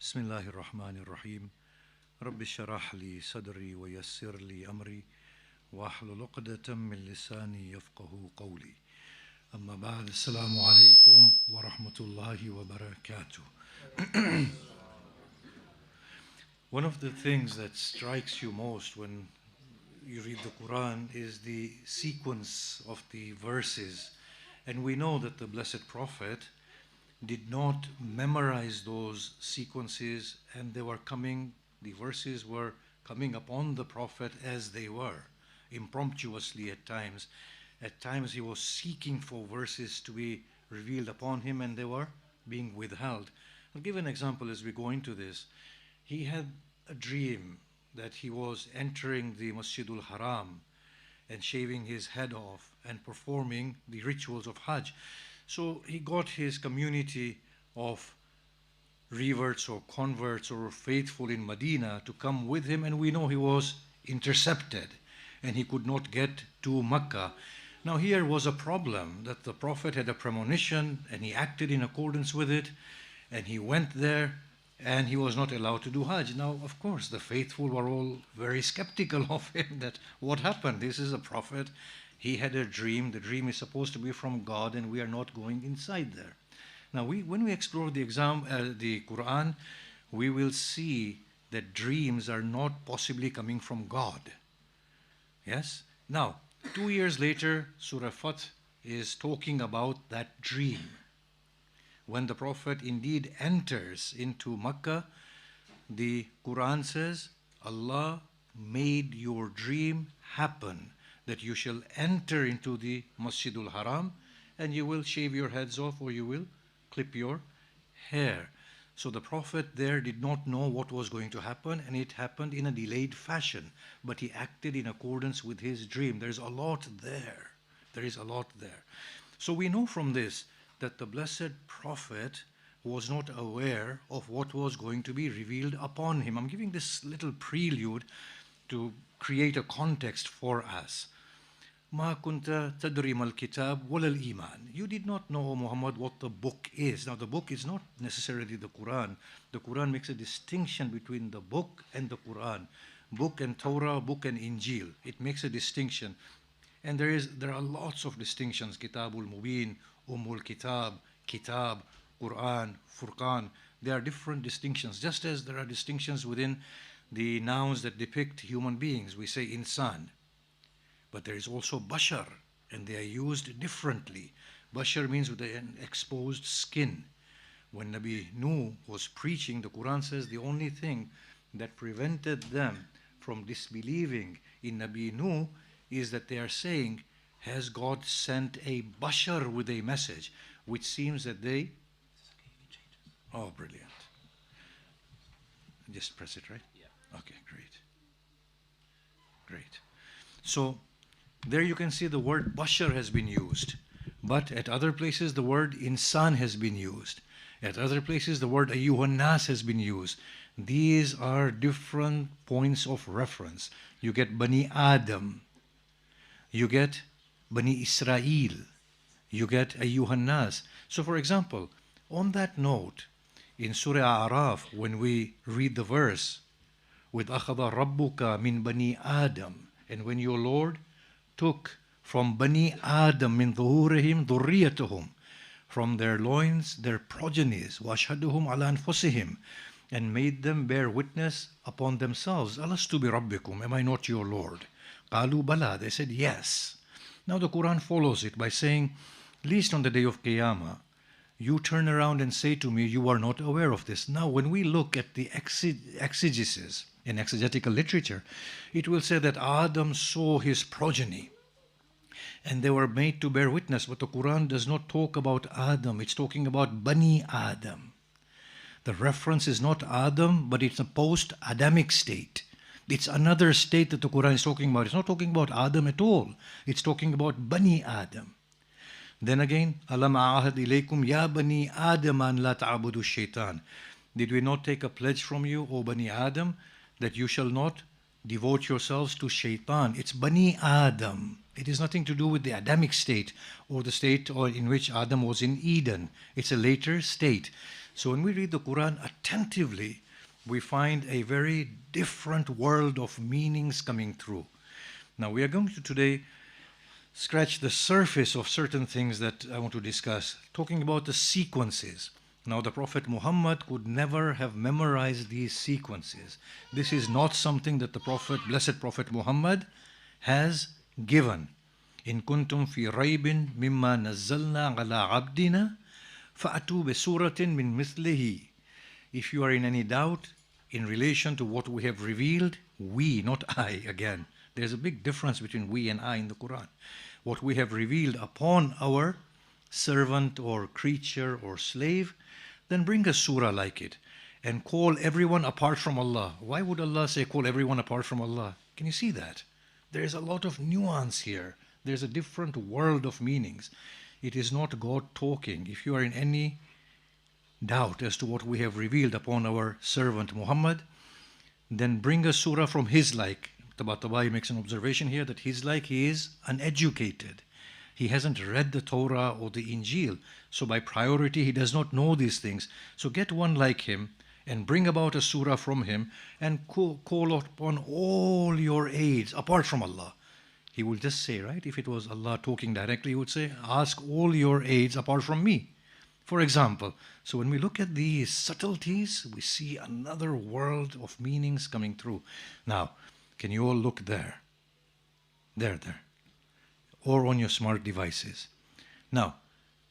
بسم الله الرحمن الرحيم رب اشرح لي صدري ويسر لي أمري واحلل عقدة من لساني يفقه قولي أما بعد السلام عليكم ورحمة الله وبركاته. One of the things that strikes you most when you read the Quran is the sequence of the verses. And we know that the Blessed Prophet did not memorize those sequences, and the verses were coming upon the Prophet as they were, impromptuously at times. At times he was seeking for verses to be revealed upon him, and they were being withheld. I'll give an example as we go into this. He had a dream that he was entering the Masjidul Haram and shaving his head off and performing the rituals of Hajj. So he got his community of reverts or converts or faithful in Medina to come with him, and we know he was intercepted and he could not get to Mecca. Now here was a problem, that the Prophet had a premonition and he acted in accordance with it, and he went there and he was not allowed to do Hajj. Now, of course, the faithful were all very skeptical of him, that what happened? This is a prophet. He had a dream. The dream is supposed to be from God, and we are not going inside there. Now, when we explore the Quran, we will see that dreams are not possibly coming from God. Yes? Now, 2 years later, Surah Fath is talking about that dream. When the Prophet indeed enters into Mecca, the Quran says, Allah made your dream happen, that you shall enter into the Masjidul Haram and you will shave your heads off or you will clip your hair. So the Prophet there did not know what was going to happen, and it happened in a delayed fashion, but he acted in accordance with his dream. There's a lot there. There is a lot there. So we know from this that the Blessed Prophet was not aware of what was going to be revealed upon him. I'm giving this little prelude to create a context for us. ما كنت تدري ما الكتاب ولا الإيمان. You did not know, Muhammad, what the book is. Now the book is not necessarily the Quran. The Quran makes a distinction between the book and the Quran. Book and Torah, book and Injil. It makes a distinction. And there are lots of distinctions. Kitabul Mubin, Ummul Kitab, Kitab, Quran, Furqan. There are different distinctions, just as there are distinctions within the nouns that depict human beings. We say insan, but there is also bashar, and they are used differently. Bashar means with an exposed skin. When Nabi Nuh was preaching, the Quran says the only thing that prevented them from disbelieving in Nabi Nuh is that they are saying, has God sent a bashar with a message? Which seems that they... Oh, brilliant. Just press it, right? Yeah. Okay, great. Great. So, there you can see the word bashar has been used. But at other places, the word insan has been used. At other places, the word ayyuhan nas has been used. These are different points of reference. You get Bani Adam. You get Bani Israel. You get ayyuhan nas. So for example, on that note, in Surah Araf, when we read the verse, with أَخَذَ رَبُّكَ مِنْ بَنِي آدَمَ, and when your Lord took from Bani Adam min ظُهُورِهِمْ ذُرِّيَّتُهُمْ, from their loins their progenies, وَأَشْهَدُهُمْ عَلَى أَنفُسِهِمْ, and made them bear witness upon themselves, أَلَسْتُ بِرَبِّكُمْ, am I not your Lord? قَالُوا بَلَى, they said yes. Now the Quran follows it by saying, least on the day of Qiyamah, you turn around and say to me, you are not aware of this. Now when we look at the exegesis in exegetical literature, it will say that Adam saw his progeny and they were made to bear witness. But the Quran does not talk about Adam, it's talking about Bani Adam. The reference is not Adam, but it's a post-Adamic state. It's another state that the Quran is talking about. It's not talking about Adam at all. It's talking about Bani Adam. Then again, Alam a'ahad ilaykum ya Bani Adam an la ta'budu shaitan. Did we not take a pledge from you, O Bani Adam, that you shall not devote yourselves to shaitan? It's Bani Adam. It has nothing to do with the Adamic state or the state in which Adam was in Eden. It's a later state. So when we read the Quran attentively, we find a very different world of meanings coming through. Now we are going to today scratch the surface of certain things that I want to discuss, talking about the sequences. Now the Prophet Muhammad could never have memorized these sequences. This is not something that the Prophet, Blessed Prophet Muhammad, has given. In kuntum fi raybin mimma nazzalna ala abdina fa'atu bi suratin min mithlihi. If you are in any doubt in relation to what we have revealed, we, not I, again. There's a big difference between we and I in the Quran. What we have revealed upon our servant or creature or slave, then bring a surah like it and call everyone apart from Allah. Why would Allah say call everyone apart from Allah? Can you see that? There is a lot of nuance here. There's a different world of meanings. It is not God talking. If you are in any doubt as to what we have revealed upon our servant Muhammad, then bring a surah from his like. Tabatabai makes an observation here that his like, he is uneducated. He hasn't read the Torah or the Injil. So by priority, he does not know these things. So get one like him and bring about a surah from him and call upon all your aids apart from Allah. He will just say, right? If it was Allah talking directly, he would say, ask all your aids apart from me. For example, so when we look at these subtleties, we see another world of meanings coming through. Now, can you all look there? There. Or on your smart devices. Now,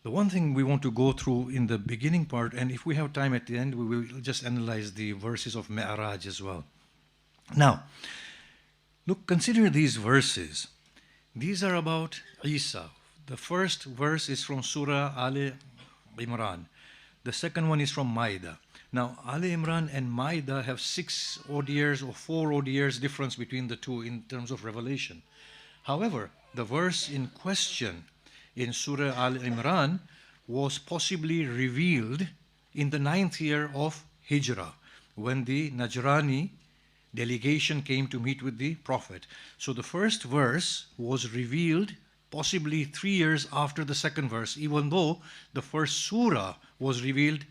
the one thing we want to go through in the beginning part, and if we have time at the end, we will just analyze the verses of Mi'raj as well. Now, look, consider these verses. These are about Isa. The first verse is from Surah Ali Imran. The second one is from Maida. Now, Ali Imran and Maida have 6 odd years or 4 odd years difference between the two in terms of revelation. However, the verse in question in Surah Al Imran was possibly revealed in the 9th year of Hijrah, when the Najrani delegation came to meet with the Prophet. So the first verse was revealed possibly 3 years after the second verse, even though the first surah was revealed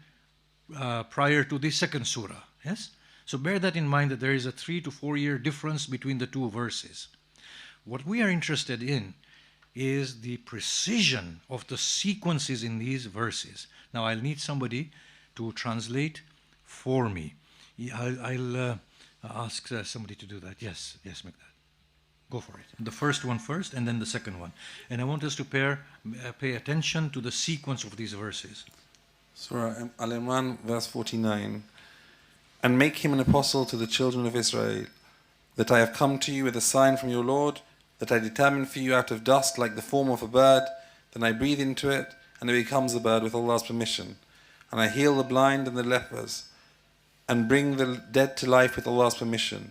prior to the second surah. Yes? So bear that in mind, that there is a 3 to 4 year difference between the two verses. What we are interested in is the precision of the sequences in these verses. Now I'll need somebody to translate for me. I'll ask somebody to do that. Yes, make that. Go for it. The first one first and then the second one. And I want us to pay attention to the sequence of these verses. Surah Al-Imran, verse 49. And make him an apostle to the children of Israel, that I have come to you with a sign from your Lord, that I determine for you out of dust like the form of a bird, then I breathe into it, and it becomes a bird with Allah's permission. And I heal the blind and the lepers, and bring the dead to life with Allah's permission.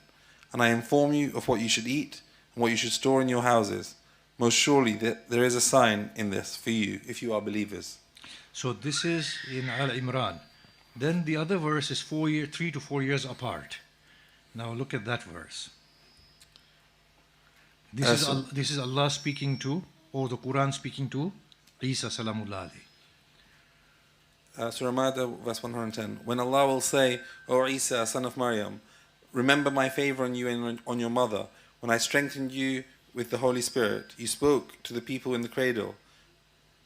And I inform you of what you should eat, and what you should store in your houses. Most surely there is a sign in this for you, if you are believers. So this is in Al-Imran. Then the other verse is 3 to 4 years apart. Now look at that verse. This is Allah speaking to, or the Quran speaking to, Isa salamullah alayhi. Surah Ma'idah, verse 110. When Allah will say, O Isa, son of Maryam, remember my favor on you and on your mother. When I strengthened you with the Holy Spirit, you spoke to the people in the cradle,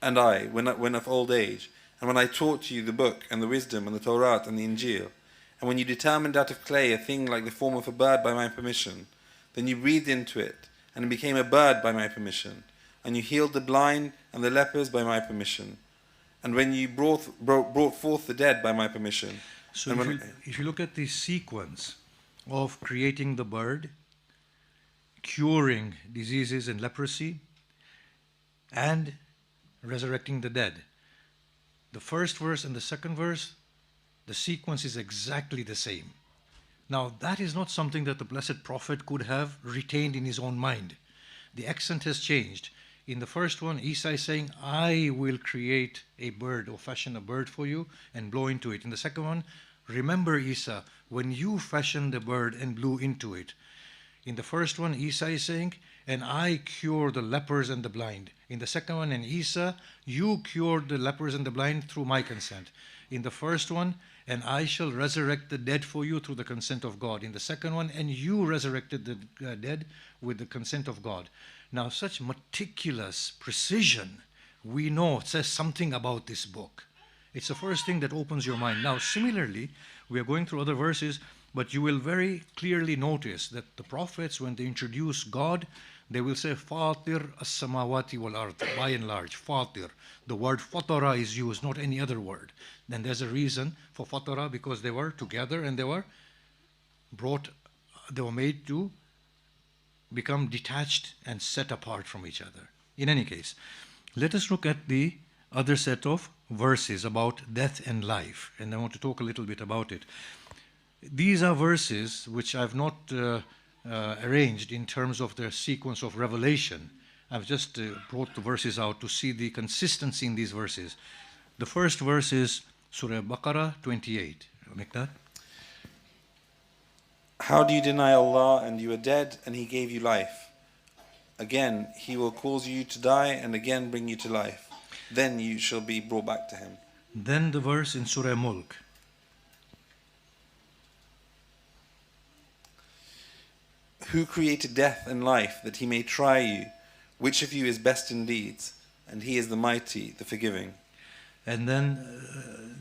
and I, when of old age, and when I taught you the book and the wisdom and the Torah and the Injil, and when you determined out of clay a thing like the form of a bird by my permission, then you breathed into it, and it became a bird by my permission, and you healed the blind and the lepers by my permission, and when you brought forth the dead by my permission. So if you look at the sequence of creating the bird, curing diseases and leprosy, and resurrecting the dead, the first verse and the second verse, the sequence is exactly the same. Now that is not something that the Blessed Prophet could have retained in his own mind. The accent has changed. In the first one, Isa is saying, I will create a bird or fashion a bird for you and blow into it. In the second one, remember Isa, when you fashioned the bird and blew into it. In the first one, Isa is saying, and I cure the lepers and the blind. In the second one, and Isa, you cured the lepers and the blind through my consent. In the first one, and I shall resurrect the dead for you through the consent of God. In the second one, and you resurrected the dead with the consent of God. Now, such meticulous precision, we know it says something about this book. It's the first thing that opens your mind. Now, similarly, we are going through other verses, but you will very clearly notice that the prophets, when they introduce God, they will say Fatir as-samawati wal ard, by and large, Fatir. The word Fatara is used, not any other word. Then there's a reason for Fatara, because they were together and they were made to become detached and set apart from each other. In any case, let us look at the other set of verses about death and life, and I want to talk a little bit about it. These are verses which I've not arranged in terms of their sequence of revelation. I've just brought the verses out to see the consistency in these verses. The first verse is Surah Baqarah 28. Make that. How do you deny Allah and you are dead and He gave you life? Again, He will cause you to die and again bring you to life. Then you shall be brought back to Him. Then the verse in Surah Mulk. Who created death and life that He may try you? Which of you is best in deeds? And He is the mighty, the forgiving. And then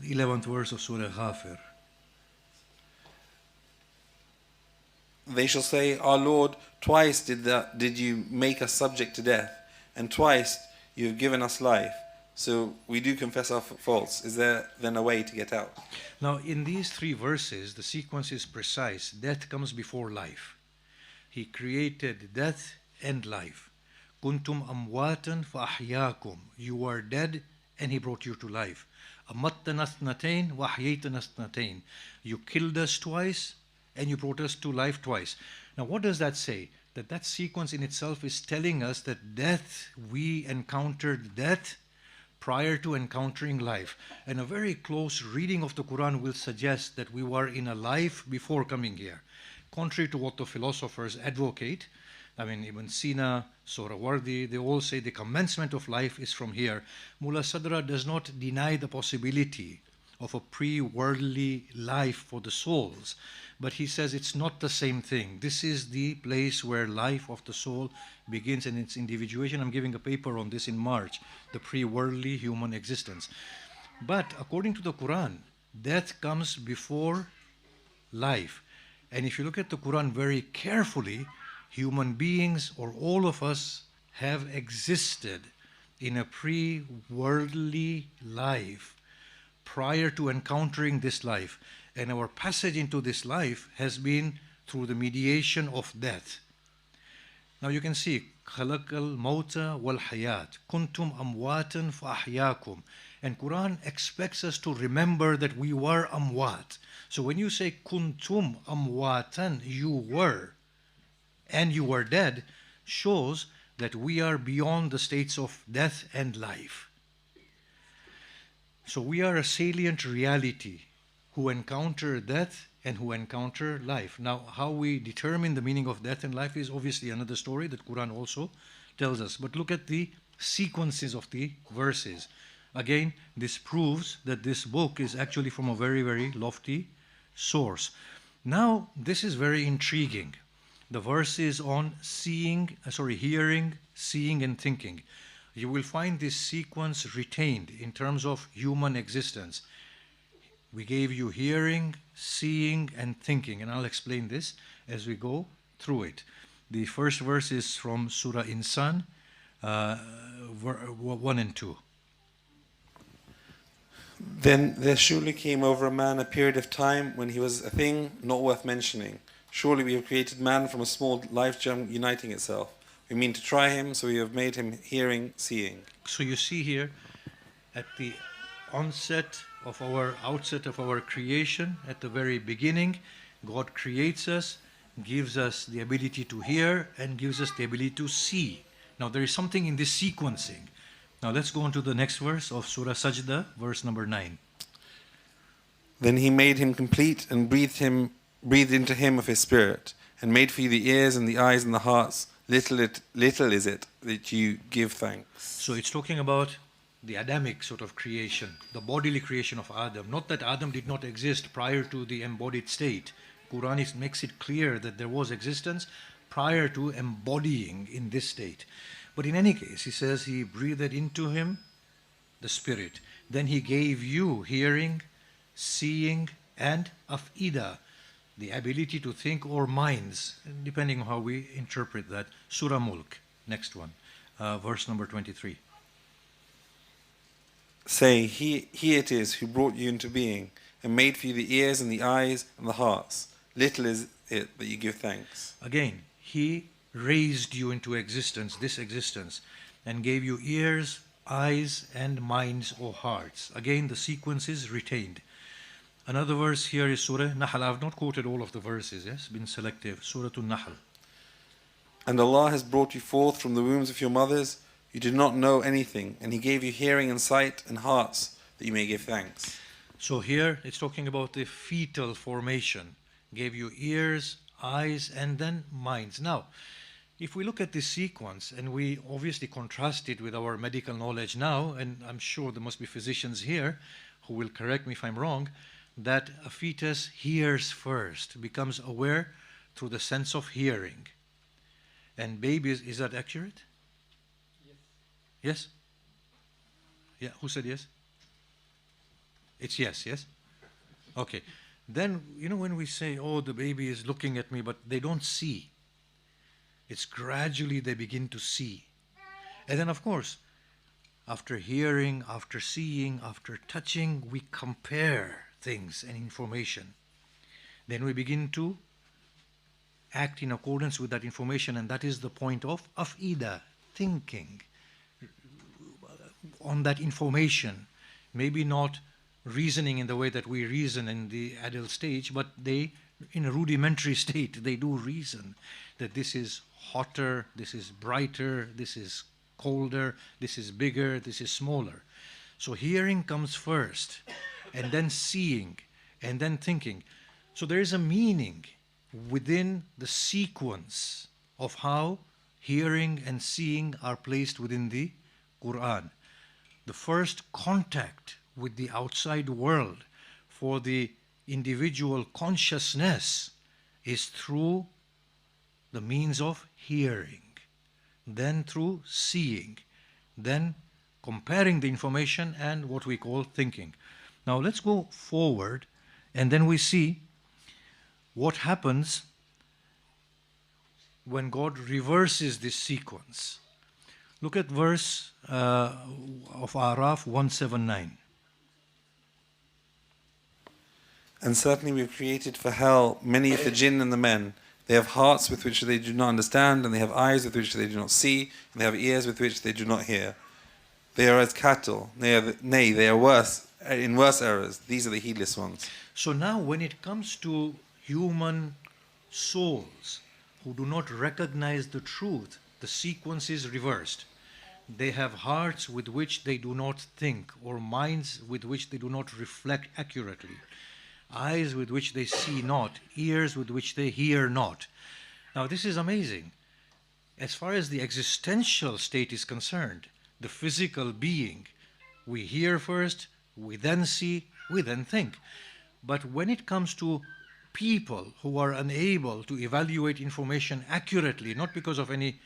11th verse of Surah Ghafir. They shall say, Our Lord, twice did you make us subject to death, and twice you have given us life. So we do confess our faults. Is there then a way to get out? Now, in these three verses, the sequence is precise. Death comes before life. He created death and life. Kuntum amwatan fa ahyakum. You were dead and He brought you to life. Amattana thnatain wa ahyaytana thnatain. You killed us twice and you brought us to life twice. Now, what does that say? That sequence in itself is telling us that death, we encountered death prior to encountering life. And a very close reading of the Quran will suggest that we were in a life before coming here. Contrary to what the philosophers advocate, I mean, Ibn Sina, Sohrawardi, they all say the commencement of life is from here. Mullah Sadra does not deny the possibility of a pre-worldly life for the souls, but he says it's not the same thing. This is the place where life of the soul begins and its individuation. I'm giving a paper on this in March, the pre-worldly human existence. But according to the Quran, death comes before life. And if you look at the Quran very carefully, human beings, or all of us, have existed in a pre-worldly life prior to encountering this life. And our passage into this life has been through the mediation of death. Now you can see, خَلَقَ الْمَوْتَ وَالْحَيَاةِ كُنْتُمْ أَمْوَاتًا فَأَحْيَاكُمْ. And Quran expects us to remember that we were amwat. So when you say kuntum amwatan, you were, and you were dead, shows that we are beyond the states of death and life. So we are a salient reality who encounter death and who encounter life. Now, how we determine the meaning of death and life is obviously another story that Quran also tells us. But look at the sequences of the verses. Again, this proves that this book is actually from a very, very lofty source. Now, this is very intriguing. The verses on hearing, seeing, and thinking. You will find this sequence retained in terms of human existence. We gave you hearing, seeing, and thinking, and I'll explain this as we go through it. The first verse is from Surah Insan, 1 and 2. Then there surely came over a man a period of time when he was a thing not worth mentioning. Surely we have created man from a small life gem uniting itself. We mean to try him, so we have made him hearing, seeing. So you see here, at the outset of our creation, at the very beginning, God creates us, gives us the ability to hear, and gives us the ability to see. Now there is something in this sequencing. Now let's go on to the next verse of Surah Sajda, verse number 9. Then He made him complete and breathed into him of His Spirit, and made for you the ears and the eyes and the hearts. Little is it that you give thanks. So it's talking about the Adamic sort of creation, the bodily creation of Adam. Not that Adam did not exist prior to the embodied state. Quran makes it clear that there was existence prior to embodying in this state. But in any case, he says he breathed into him the spirit. Then he gave you hearing, seeing, and afida, the ability to think, or minds, depending on how we interpret that. Surah Mulk, next one, verse number 23. Say, he it is who brought you into being and made for you the ears and the eyes and the hearts. Little is it that you give thanks. Again, he raised you into existence, this existence, and gave you ears, eyes, and minds or hearts. Again, the sequence is retained. Another verse here is Surah Nahl. I have not quoted all of the verses, yes, been selective. Surah Nahl. And Allah has brought you forth from the wombs of your mothers. You did not know anything, and He gave you hearing and sight and hearts that you may give thanks. So here it's talking about the fetal formation. Gave you ears, eyes, and then minds. Now, if we look at this sequence, and we obviously contrast it with our medical knowledge now, and I'm sure there must be physicians here who will correct me if I'm wrong, that a fetus hears first, becomes aware through the sense of hearing. And babies, is that accurate? Yes? Yeah, who said yes? It's yes, yes? Okay. Then, when we say, oh, the baby is looking at me, but they don't see. It's gradually they begin to see. And then, of course, after hearing, after seeing, after touching, we compare things and information. Then we begin to act in accordance with that information, and that is the point of afida, thinking on that information. Maybe not reasoning in the way that we reason in the adult stage, but they, in a rudimentary state, they do reason that this is hotter, this is brighter, this is colder, this is bigger, this is smaller. So hearing comes first, and then seeing, and then thinking. So there is a meaning within the sequence of how hearing and seeing are placed within the Quran. The first contact with the outside world for the individual consciousness is through the means of hearing, then through seeing, then comparing the information and what we call thinking. Now let's go forward, and then we see what happens when God reverses this sequence. Look at verse of Araf 179. And certainly we've created for hell many of the jinn and the men. They have hearts with which they do not understand, and they have eyes with which they do not see, and they have ears with which they do not hear. They are as cattle, nay, they are worse, in worse errors. These are the heedless ones. So now when it comes to human souls who do not recognize the truth, the sequence is reversed. They have hearts with which they do not think, or minds with which they do not reflect accurately, eyes with which they see not, ears with which they hear not. Now this is amazing. As far as the existential state is concerned, the physical being, we hear first, we then see, we then think. But when it comes to people who are unable to evaluate information accurately, not because of any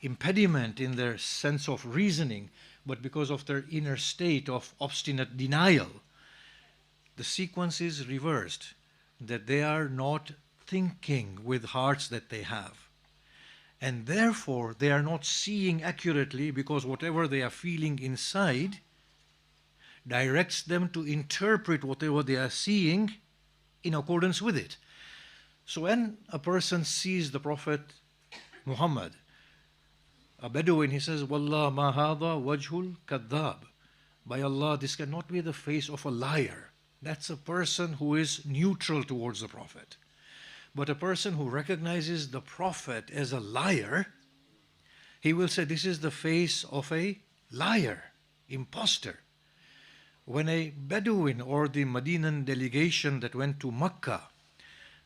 impediment in their sense of reasoning, but because of their inner state of obstinate denial, the sequence is reversed, that they are not thinking with hearts that they have. And therefore, they are not seeing accurately, because whatever they are feeling inside directs them to interpret whatever they are seeing in accordance with it. So when a person sees the Prophet Muhammad, a Bedouin, he says, Wallah ma hadha wajhul kadhab. By Allah, this cannot be the face of a liar. That's a person who is neutral towards the Prophet. But a person who recognizes the Prophet as a liar, he will say, this is the face of a liar, imposter. When a Bedouin or the Medinan delegation that went to Makkah,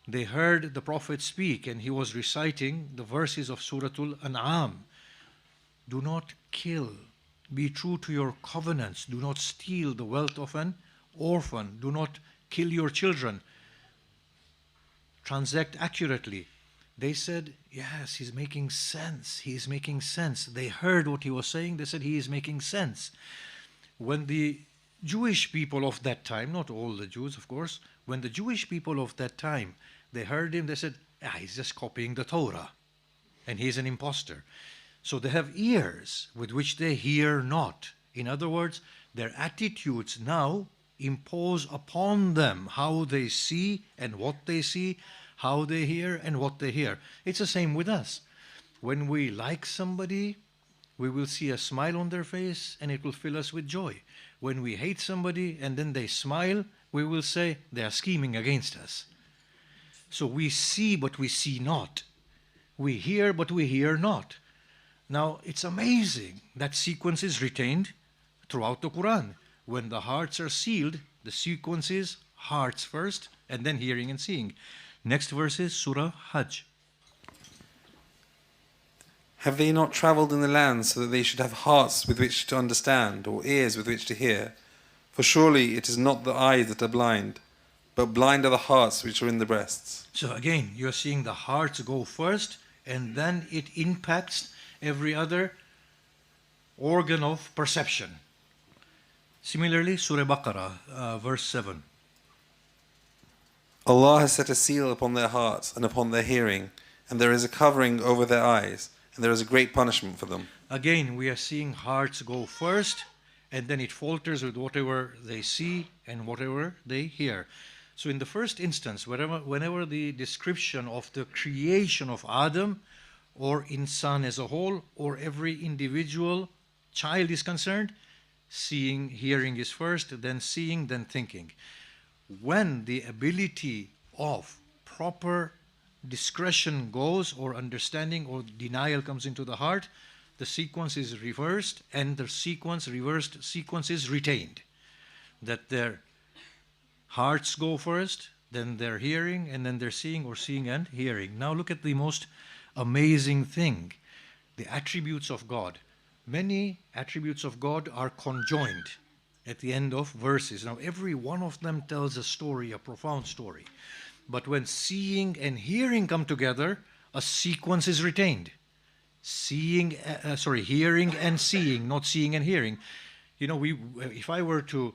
they heard the Prophet speak, and he was reciting the verses of Surah Al-An'am. Do not kill Be true to your covenants. Do not steal the wealth of an orphan. Do not kill your children. Transact accurately. They said, yes, he's making sense. He is making sense. They heard what he was saying. They said, he is making sense. When the Jewish people of that time, not all the Jews, of course, when the Jewish people of that time, they heard him, they said, he's just copying the Torah, and he's an impostor. So they have ears with which they hear not. In other words, their attitudes now impose upon them how they see and what they see, how they hear and what they hear. It's the same with us. When we like somebody, we will see a smile on their face and it will fill us with joy. When we hate somebody and then they smile, we will say they are scheming against us. So we see but we see not. We hear but we hear not. Now it's amazing that sequence is retained throughout the Quran. When the hearts are sealed, the sequence is hearts first and then hearing and seeing. Next verse is Surah Hajj. Have they not travelled in the land so that they should have hearts with which to understand, or ears with which to hear? For surely it is not the eyes that are blind, but blind are the hearts which are in the breasts. So again, you're seeing the hearts go first, and then it impacts every other organ of perception. Similarly, Surah Baqarah, verse 7. Allah has set a seal upon their hearts and upon their hearing, and there is a covering over their eyes, and there is a great punishment for them. Again, we are seeing hearts go first, and then it falters with whatever they see and whatever they hear. So in the first instance, whenever the description of the creation of Adam or insan as a whole or every individual child is concerned, seeing, hearing is first, then seeing, then thinking. When the ability of proper discretion goes, or understanding or denial comes into the heart, the sequence is reversed, and the reversed sequence is retained. That their hearts go first, then their hearing, and then their seeing, or seeing and hearing. Now look at the most amazing thing, the attributes of God. Many attributes of God are conjoined at the end of verses. Now every one of them tells a story, a profound story. But when seeing and hearing come together, a sequence is retained. Hearing and seeing, not seeing and hearing. You know, if I were to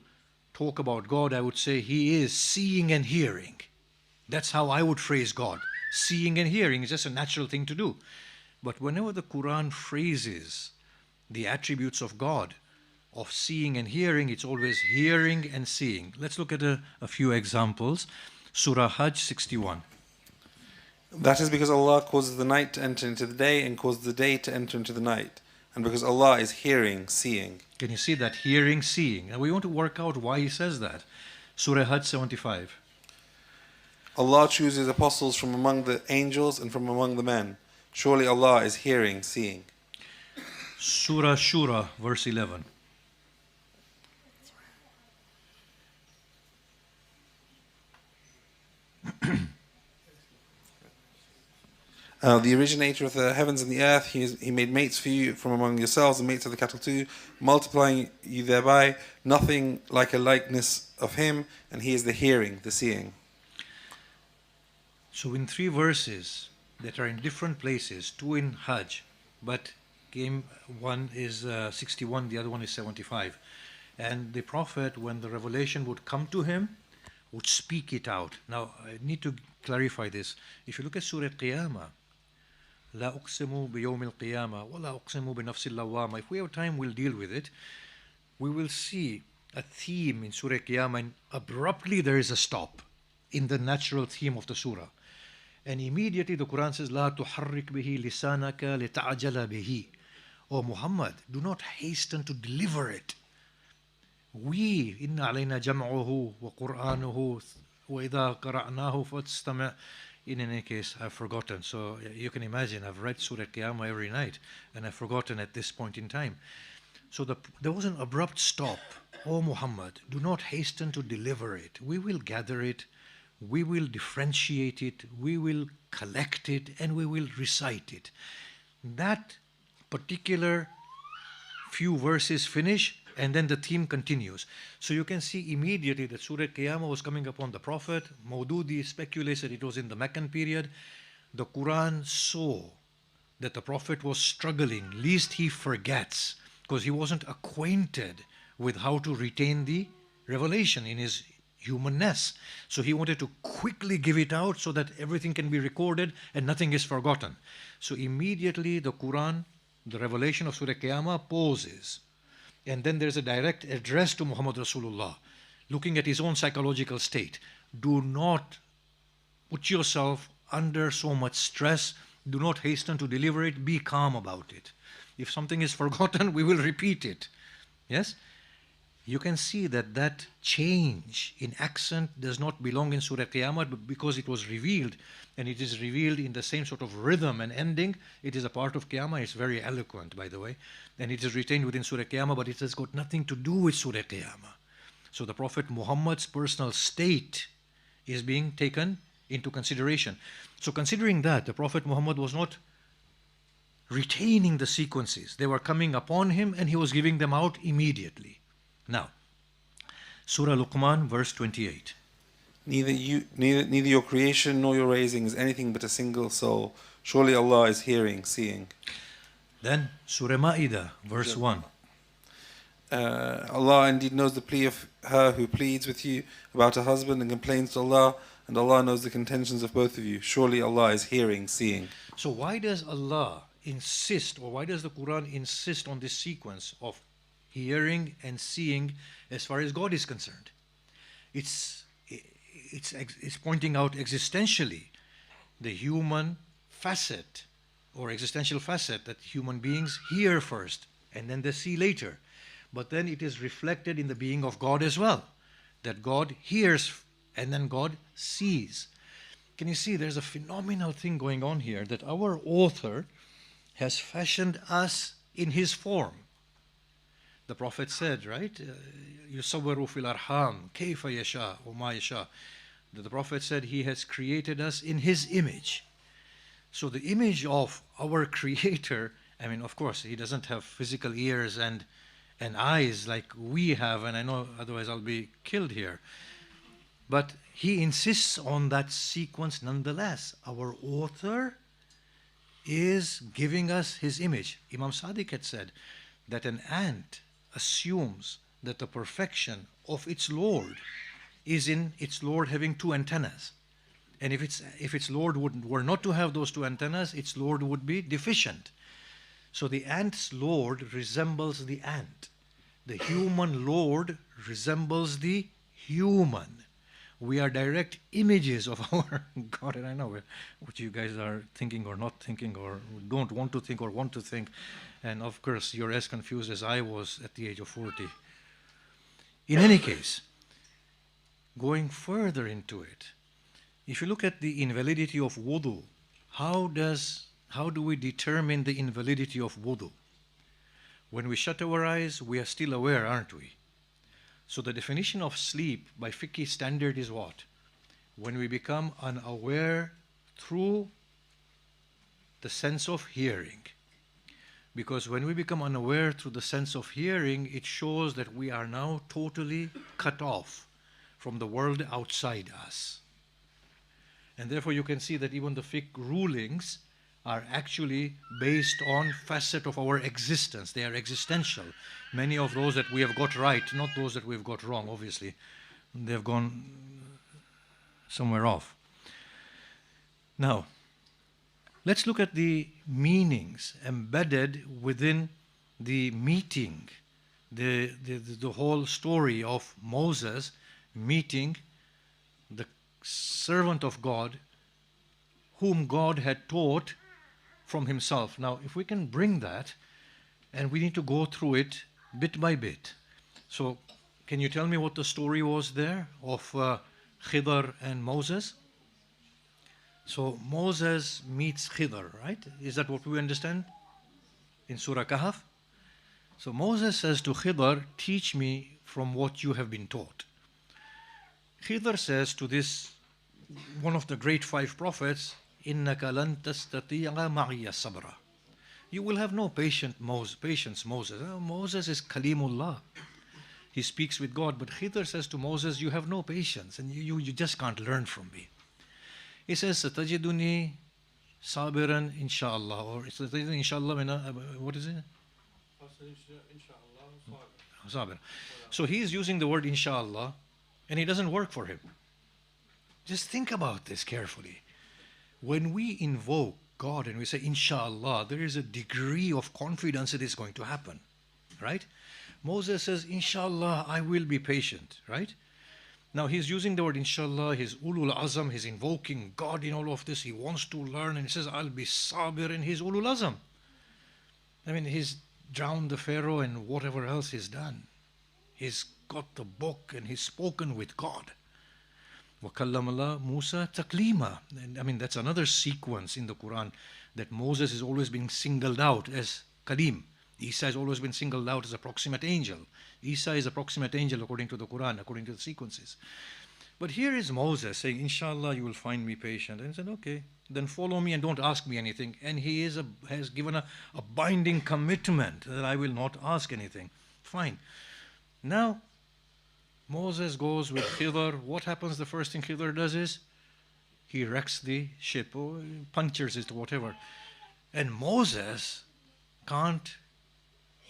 talk about God, I would say He is seeing and hearing. That's how I would phrase God. Seeing and hearing is just a natural thing to do. But whenever the Quran phrases the attributes of God, of seeing and hearing, it's always hearing and seeing. Let's look at a few examples. Surah Hajj 61. That is because Allah causes the night to enter into the day and causes the day to enter into the night. And because Allah is hearing, seeing. Can you see that? Hearing, seeing. And we want to work out why He says that. Surah Hajj 75. Allah chooses apostles from among the angels and from among the men. Surely Allah is hearing, seeing. Surah Shura, verse 11. The originator of the heavens and the earth, he made mates for you from among yourselves and mates of the cattle too, multiplying you thereby, nothing like a likeness of Him, and He is the hearing, the seeing. So in 3 verses that are in different places, 2 in Hajj, but one is 61, the other one is 75. And the Prophet, when the revelation would come to him, would speak it out. Now, I need to clarify this. If you look at Surah Qiyamah, لا أقسم بيوم القيامة ولا أقسم بنفس اللوامة. If we have time, we'll deal with it. We will see a theme in Surah Qiyamah, and abruptly there is a stop in the natural theme of the surah. And immediately the Quran says, لا تحرك به لسانك لتعجل به. O Muhammad, do not hasten to deliver it. We, إن علينا جمعه وقرآنه وإذا قرأناه فاستمع. In any case, I've forgotten. So you can imagine, I've read Surah Qiyamah every night, and I've forgotten at this point in time. So there was an abrupt stop. O Muhammad, do not hasten to deliver it. We will gather it, we will differentiate it, we will collect it, and we will recite it. That particular few verses finish, and then the theme continues. So you can see immediately that Surah Qiyamah was coming upon the Prophet. Maududi speculates that it was in the Meccan period. The Quran saw that the Prophet was struggling, lest he forgets, because he wasn't acquainted with how to retain the revelation in his humanness. So he wanted to quickly give it out so that everything can be recorded and nothing is forgotten. So immediately the Quran, the revelation of Surah Qiyamah, pauses. And then there's a direct address to Muhammad Rasulullah, looking at his own psychological state. Do not put yourself under so much stress. Do not hasten to deliver it. Be calm about it. If something is forgotten, we will repeat it. Yes? You can see that that change in accent does not belong in Surah Qiyamah, but because it was revealed, and it is revealed in the same sort of rhythm and ending, it is a part of Qiyamah. It's very eloquent, by the way, and it is retained within Surah Qiyamah, but it has got nothing to do with Surah Qiyamah. So the Prophet Muhammad's personal state is being taken into consideration. So considering that, the Prophet Muhammad was not retaining the sequences. They were coming upon him and he was giving them out immediately. Now, Surah Luqman, verse 28. Neither your creation nor your raising is anything but a single soul. Surely Allah is hearing, seeing. Then Surah Ma'idah, verse 1. Allah indeed knows the plea of her who pleads with you about her husband and complains to Allah, and Allah knows the contentions of both of you. Surely Allah is hearing, seeing. So why does Allah insist, or why does the Quran insist on this sequence of hearing and seeing as far as God is concerned? It's pointing out existentially the human facet or existential facet that human beings hear first and then they see later. But then it is reflected in the being of God as well, that God hears and then God sees. Can you see there's a phenomenal thing going on here, that our author has fashioned us in his form. The Prophet said, right? يُصَوِّرُ فِي الْأَرْحَامِ كَيْفَ يَشَاءُ وَمَا يَشَاءُ. The Prophet said he has created us in his image. So the image of our Creator, I mean, of course, he doesn't have physical ears and eyes like we have, and I know otherwise I'll be killed here. But he insists on that sequence nonetheless. Our author is giving us his image. Imam Sadiq had said that an ant assumes that the perfection of its Lord is in its Lord having two antennas. And if its Lord were not to have those two antennas, its Lord would be deficient. So the ant's Lord resembles the ant. The human Lord resembles the human. We are direct images of our God. And I know what you guys are thinking or not thinking or don't want to think or want to think. And of course, you're as confused as I was at the age of 40. In any case, going further into it, if you look at the invalidity of wudu, how do we determine the invalidity of wudu? When we shut our eyes, we are still aware, aren't we? So the definition of sleep by fiqh standard is what? When we become unaware through the sense of hearing. Because when we become unaware through the sense of hearing, it shows that we are now totally cut off from the world outside us. And therefore you can see that even the fiqh rulings are actually based on facet of our existence. They are existential. Many of those that we have got right, not those that we've got wrong, obviously. They've gone somewhere off. Now, let's look at the meanings embedded within the meeting, the whole story of Moses meeting the servant of God whom God had taught from himself. Now, if we can bring that, and we need to go through it bit by bit. So, can you tell me what the story was there of Khidr and Moses? So, Moses meets Khidr, right? Is that what we understand in Surah Kahf? So, Moses says to Khidr, teach me from what you have been taught. Khidr says to this, one of the great five prophets, إِنَّكَ لَن تَسْتَطِيعَ مَعِيَ صَبْرًا. You will have no patience, Moses. Moses is Kalimullah. He speaks with God, but Khidr says to Moses, you have no patience and you just can't learn from me. He says, Satajiduni sabiran inshallah, or inshallah, what is it? Sabir. So he is using the word inshallah and it doesn't work for him. Just think about this carefully. When we invoke God and we say inshallah, there is a degree of confidence it is going to happen, right? Moses says, inshallah, I will be patient, right? Now he's using the word inshallah, he's ulul azam, he's invoking God in all of this. He wants to learn and he says, I'll be sabir, and he's ulul azam. I mean, he's drowned the Pharaoh and whatever else he's done. He's got the book and he's spoken with God. وَكَلَّمَ اللَّهُ Musa taklima. And I mean, that's another sequence in the Quran that Moses is always being singled out as Kalim. Isa has always been singled out as a proximate angel. Isa is a proximate angel according to the Quran, according to the sequences. But here is Moses saying, inshallah, you will find me patient. And he said, okay, then follow me and don't ask me anything. And he has given a binding commitment that I will not ask anything. Fine. Now, Moses goes with Khidr. What happens? The first thing Khidr does is he wrecks the ship or punctures it or whatever. And Moses can't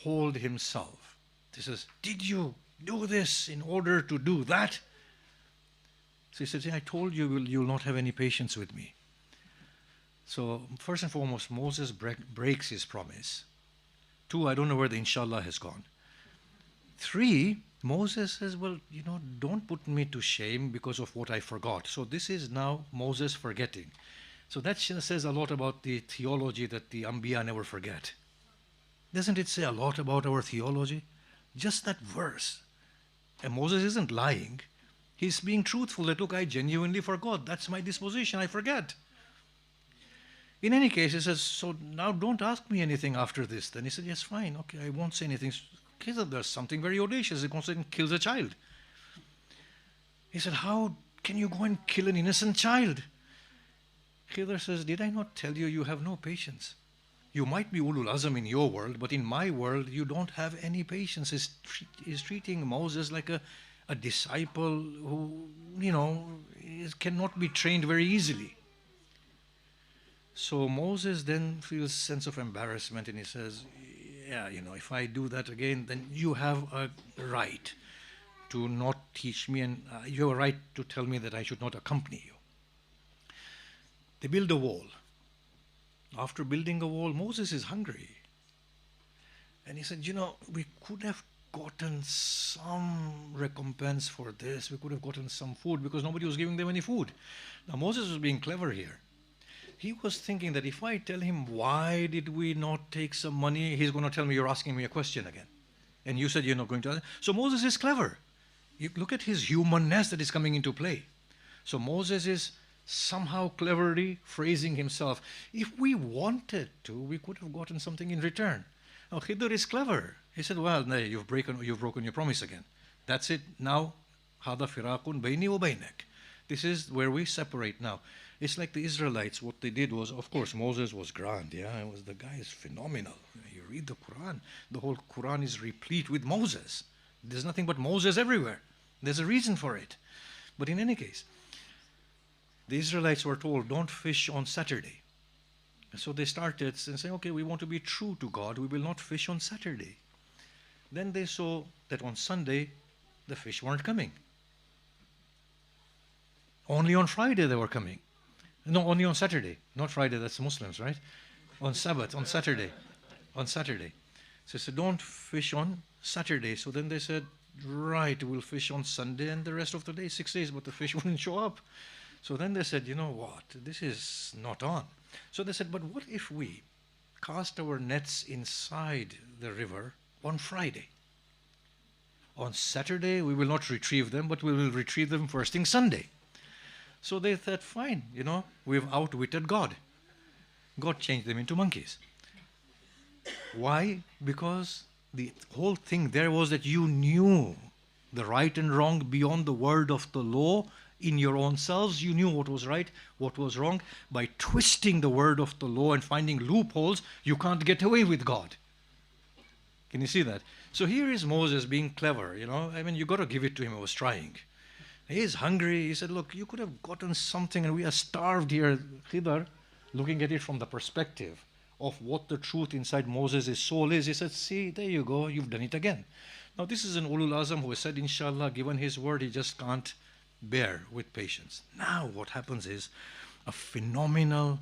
hold himself. He says, did you do this in order to do that? So he says, I told you you'll not have any patience with me. So first and foremost, Moses breaks his promise. 2, I don't know where the inshallah has gone. 3, Moses says, well, don't put me to shame because of what I forgot. So this is now Moses forgetting. So that says a lot about the theology that the Anbiya never forget. Doesn't it say a lot about our theology? Just that verse. And Moses isn't lying. He's being truthful that, look, I genuinely forgot. That's my disposition. I forget. In any case, he says, so now don't ask me anything after this. Then he said, yes, fine. Okay, I won't say anything. He said, there's something very audacious. He goes and kills a child. He said, how can you go and kill an innocent child? Khidr says, did I not tell you you have no patience? You might be ulul azam in your world, but in my world, you don't have any patience. He's treating Moses like a disciple who, cannot be trained very easily. So Moses then feels a sense of embarrassment and he says, yeah, if I do that again, then you have a right to not teach me and you have a right to tell me that I should not accompany you. They build a wall. After building a wall, Moses is hungry. And he said, we could have gotten some recompense for this. We could have gotten some food because nobody was giving them any food. Now Moses was being clever here. He was thinking that if I tell him why did we not take some money, he's going to tell me you're asking me a question again. And you said you're not going to. So Moses is clever. You look at his humanness that is coming into play. So Moses is somehow cleverly phrasing himself. If we wanted to, we could have gotten something in return. Now Khidr is clever. He said, well, no, you've broken your promise again. That's it. Now, hada firaqun bayni wa baynak. This is where we separate now. It's like the Israelites. What they did was, of course, Moses was grand. Yeah, the guy is phenomenal. You read the Quran. The whole Quran is replete with Moses. There's nothing but Moses everywhere. There's a reason for it. But in any case, the Israelites were told, don't fish on Saturday. And so they started and saying, okay, we want to be true to God. We will not fish on Saturday. Then they saw that on Sunday, the fish weren't coming. Only on Friday they were coming. No, only on Saturday. Not Friday, that's Muslims, right? On Sabbath, on Saturday. On Saturday. So they said, don't fish on Saturday. So then they said, right, we'll fish on Sunday and the rest of the day, 6 days, but the fish wouldn't show up. So then they said, you know what, this is not on. So they said, but what if we cast our nets inside the river on Friday? On Saturday, we will not retrieve them, but we will retrieve them first thing Sunday. So they said, fine, we've outwitted God. God changed them into monkeys. Why? Because the whole thing there was that you knew the right and wrong beyond the word of the law In your own selves, you knew what was right, what was wrong. By twisting the word of the law and finding loopholes, you can't get away with God. Can you see that? So here is Moses being clever, you know. I mean, you got to give it to him. He was trying. He is hungry. He said, look, you could have gotten something and we are starved here. Khidr, looking at it from the perspective of what the truth inside Moses' soul is, he said, see, there you go, you've done it again. Now, this is an Ulul Azam who has said, inshallah, given his word, he just can't bear with patience. Now, what happens is a phenomenal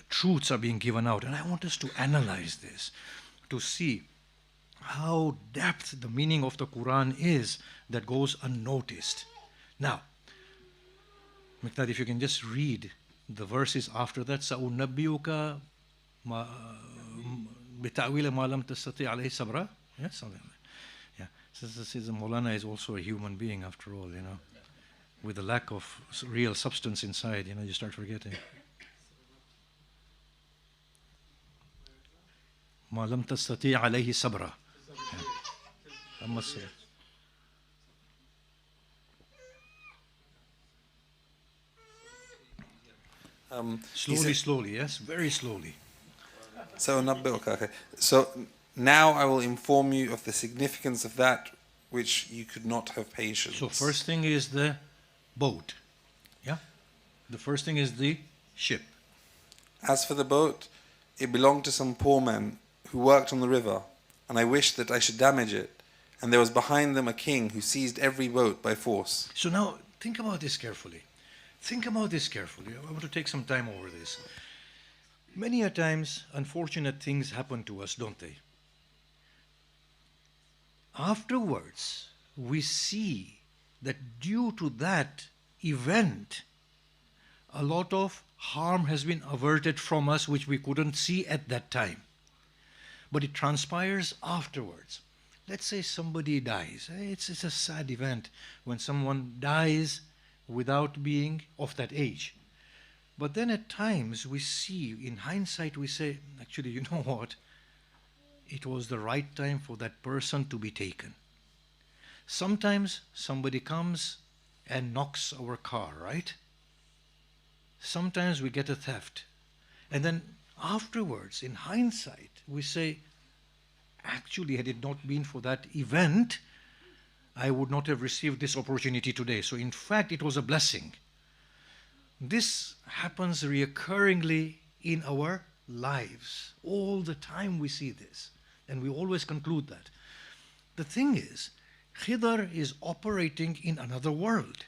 truths are being given out. And I want us to analyze this, to see how depth the meaning of the Quran is that goes unnoticed. Now, Miqdad, if you can just read the verses after that, سَأُنَبِّئُكَ بِتَأْوِيلِ مَا لَمْ تَسْتَطِعْ عَلَيْهِ صَبْرًا. Yeah, something like that. Yeah. Says Maulana is also a human being after all, you know. With a lack of real substance inside, you know, you start forgetting. مَا لَمْ تَسْتَطِعْ عَلَيْهِ صَبْرًا. Slowly, yes, very slowly. So okay. So now I will inform you of the significance of that which you could not have patience. So first thing is the boat. Yeah? The first thing is the ship. As for the boat, it belonged to some poor men who worked on the river, and I wished that I should damage it. And there was behind them a king who seized every boat by force. So now, think about this carefully. Think about this carefully. I want to take some time over this. Many a times, unfortunate things happen to us, don't they? Afterwards, we see that due to that event, a lot of harm has been averted from us which we couldn't see at that time. But it transpires afterwards. Let's say somebody dies. It's a sad event when someone dies without being of that age. But then at times we see, in hindsight, we say, actually, you know what? It was the right time for that person to be taken. Sometimes somebody comes and knocks our car, right? Sometimes we get a theft. And then afterwards, in hindsight, we say, actually, had it not been for that event, I would not have received this opportunity today. So in fact, it was a blessing. This happens reoccurringly in our lives. All the time we see this. And we always conclude that. The thing is, Khidr is operating in another world.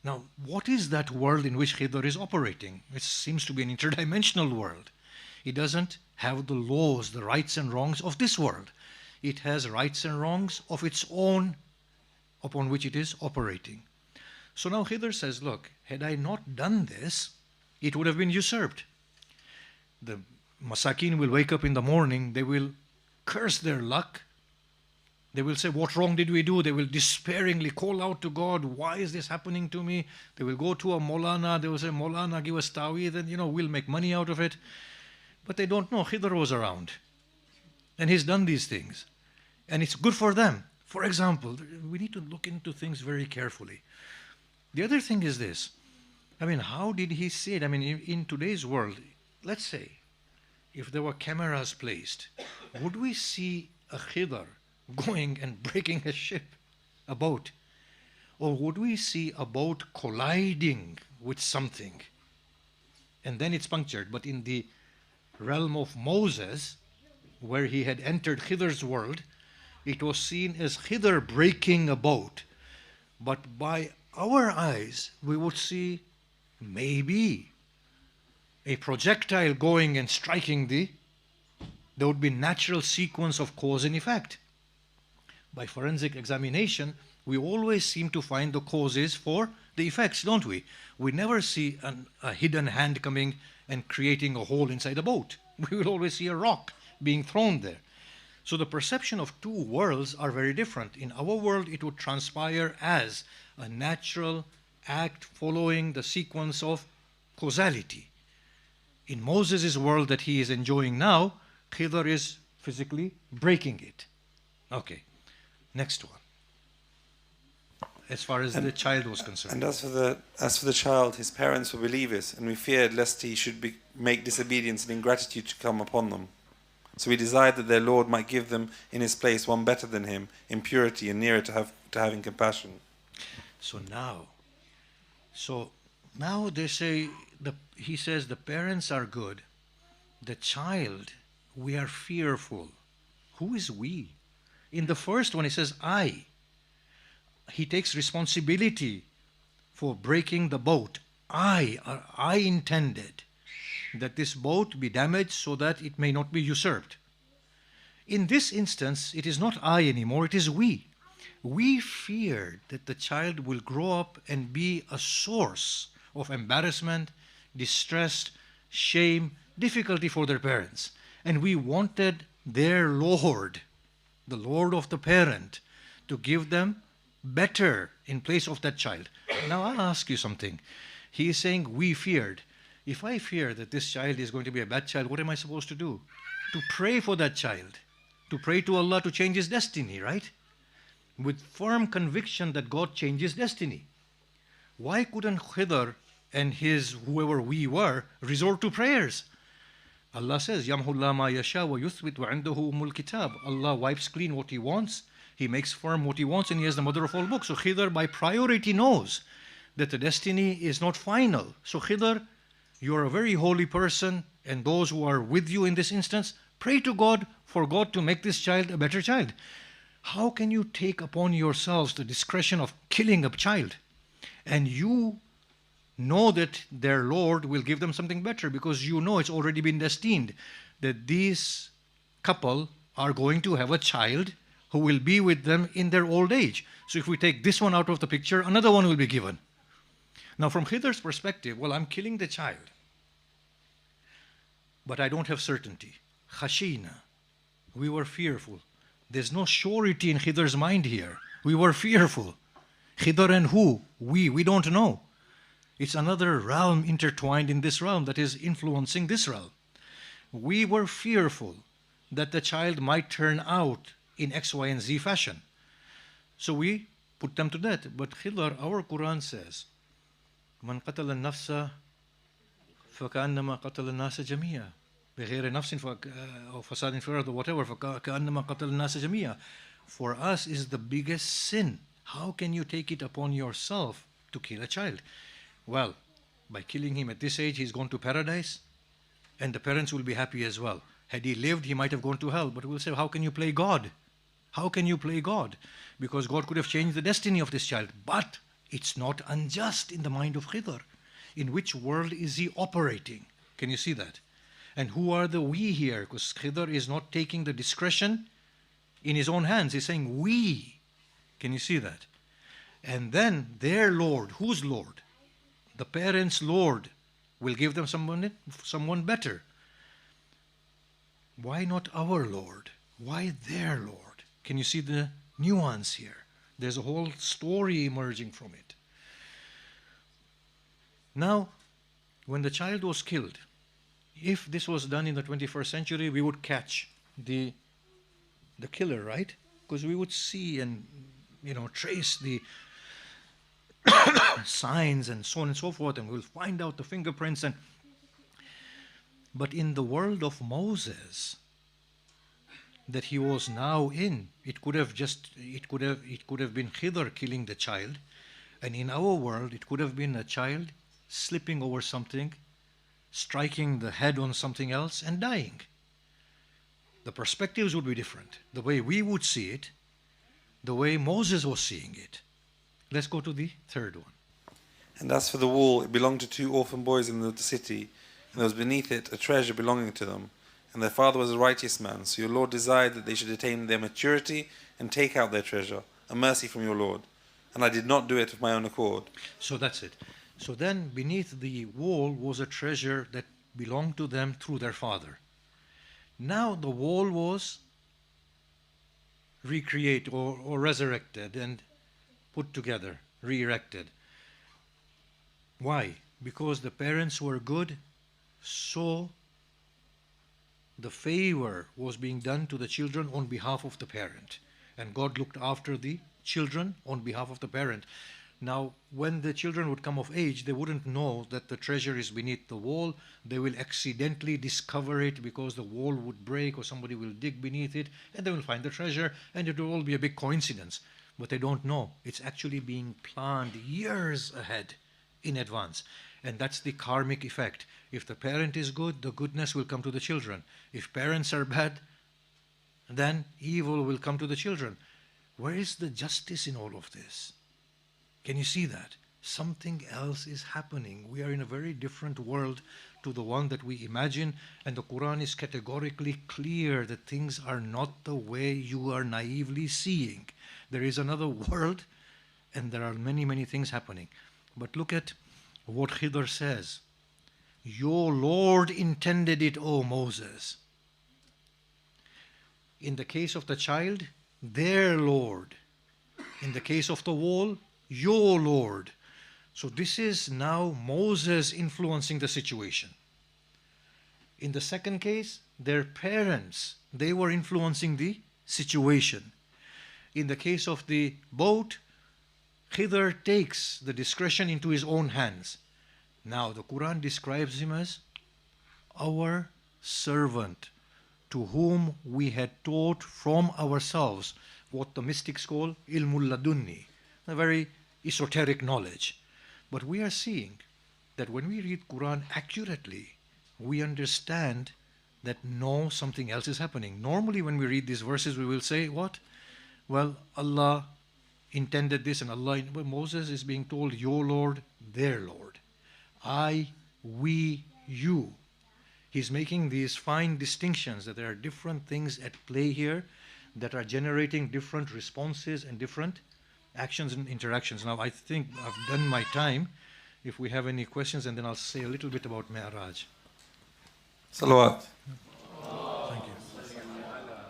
Now, what is that world in which Khidr is operating? It seems to be an interdimensional world. It doesn't have the laws, the rights and wrongs of this world. It has rights and wrongs of its own upon which it is operating. So now Khidr says, look, had I not done this, it would have been usurped. The masakin will wake up in the morning, they will curse their luck. They will say, what wrong did we do? They will despairingly call out to God, why is this happening to me? They will go to a Maulana, they will say, Maulana, give us ta'weed, and we'll make money out of it. But they don't know Khidr was around. And he's done these things. And it's good for them. For example, we need to look into things very carefully. The other thing is this. How did he see it? In today's world, let's say, if there were cameras placed, would we see a Khidr going and breaking a ship, a boat? Or would we see a boat colliding with something? And then it's punctured. But in the realm of Moses, where he had entered Khidr's world, it was seen as Khidr breaking a boat. But by our eyes, we would see maybe a projectile going and striking there would be natural sequence of cause and effect. By forensic examination, we always seem to find the causes for the effects, don't we? We never see a hidden hand coming and creating a hole inside a boat. We will always see a rock being thrown there. So the perception of two worlds are very different. In our world, it would transpire as a natural act following the sequence of causality. In Moses' world that he is enjoying now, Khidr is physically breaking it. Okay, next one. as far as the child was concerned. And as for the child, his parents were believers, and we feared lest he should make disobedience and ingratitude to come upon them. So we desired that their Lord might give them in his place one better than him, in purity and nearer to having compassion. So now they say, he says the parents are good, the child, we are fearful. Who is we? In the first one, he says, I. He takes responsibility for breaking the boat. I intended that this boat be damaged so that it may not be usurped. In this instance, it is not I anymore, it is we. We feared that the child will grow up and be a source of embarrassment, distress, shame, difficulty for their parents. And we wanted their Lord, the Lord of the parent, to give them better in place of that child. Now I'll ask you something. He is saying we feared. If I fear that this child is going to be a bad child, what am I supposed to do? To pray for that child, to pray to Allah to change his destiny, right? With firm conviction that God changes destiny. Why couldn't Khidr and his whoever we were resort to prayers? Allah says, Yamhullah ma yasha wa yuthbit wa indahu umul kitab. Allah wipes clean what he wants, he makes firm what he wants, and he has the mother of all books. So Khidr by priority knows that the destiny is not final. So Khidr, you are a very holy person, and those who are with you in this instance, pray to God for God to make this child a better child. How can you take upon yourselves the discretion of killing a child? And you know that their Lord will give them something better, because you know it's already been destined that these couple are going to have a child who will be with them in their old age. So if we take this one out of the picture, another one will be given. Now from Khidr's perspective, well, I'm killing the child, but I don't have certainty. Khashina, we were fearful. There's no surety in Khidr's mind here. We were fearful. Khidr and who? We don't know. It's another realm intertwined in this realm that is influencing this realm. We were fearful that the child might turn out in X, Y, and Z fashion. So we put them to death. But Khidr, our Quran says, Man qatala nafsa فكأنما قتل الناس جميعا بغير نفس أو فساد في الأرض or whatever فكأنما قتل الناس جميعا. For us is the biggest sin. How can you take it upon yourself to kill a child? Well, by killing him at this age, he's gone to paradise, and the parents will be happy as well. Had he lived, he might have gone to hell. But we'll say, how can you play God? How can you play God? Because God could have changed the destiny of this child. But it's not unjust in the mind of Khidr. In which world is he operating? Can you see that? And who are the we here? Because Khidr is not taking the discretion in his own hands. He's saying we. Can you see that? And then their Lord, whose Lord? The parents' Lord will give them someone better. Why not our Lord? Why their Lord? Can you see the nuance here? There's a whole story emerging from it. Now, when the child was killed, if this was done in the 21st century, we would catch the killer, right? Because we would see and trace the signs and so on and so forth, and we'll find out the fingerprints. But in the world of Moses that he was now in, it could have been Khidr killing the child, and in our world it could have been a child slipping over something, striking the head on something else and dying. The perspectives would be different. The way we would see it, the way Moses was seeing it. Let's go to the third one. And as for the wall, it belonged to 2 orphan boys in the city, and there was beneath it a treasure belonging to them. And their father was a righteous man, so your Lord desired that they should attain their maturity and take out their treasure, a mercy from your Lord. And I did not do it of my own accord. So that's it. So then beneath the wall was a treasure that belonged to them through their father. Now the wall was recreated or resurrected and put together, re-erected. Why? Because the parents were good, so the favor was being done to the children on behalf of the parent. And God looked after the children on behalf of the parent. Now, when the children would come of age, they wouldn't know that the treasure is beneath the wall. They will accidentally discover it because the wall would break or somebody will dig beneath it and they will find the treasure and it will all be a big coincidence. But they don't know. It's actually being planned years ahead in advance. And that's the karmic effect. If the parent is good, the goodness will come to the children. If parents are bad, then evil will come to the children. Where is the justice in all of this? Can you see that? Something else is happening. We are in a very different world to the one that we imagine, and the Quran is categorically clear that things are not the way you are naively seeing. There is another world, and there are many, many things happening. But look at what Khidr says. Your Lord intended it, O Moses. In the case of the child, their Lord. In the case of the wall, your Lord. So this is now Moses influencing the situation. In the second case, their parents, they were influencing the situation. In the case of the boat, Khidr takes the discretion into his own hands. Now the Quran describes him as our servant, to whom we had taught from ourselves what the mystics call ilmul ladunni, a very esoteric knowledge. But we are seeing that when we read Quran accurately, we understand that no, something else is happening. Normally when we read these verses, we will say, what? Well, Allah intended this and Allah, but Moses is being told, your Lord, their Lord. I, we, you. He's making these fine distinctions that there are different things at play here that are generating different responses and different actions and interactions. Now, I think I've done my time. If we have any questions, and then I'll say a little bit about Mi'raj. Salawat. Thank you.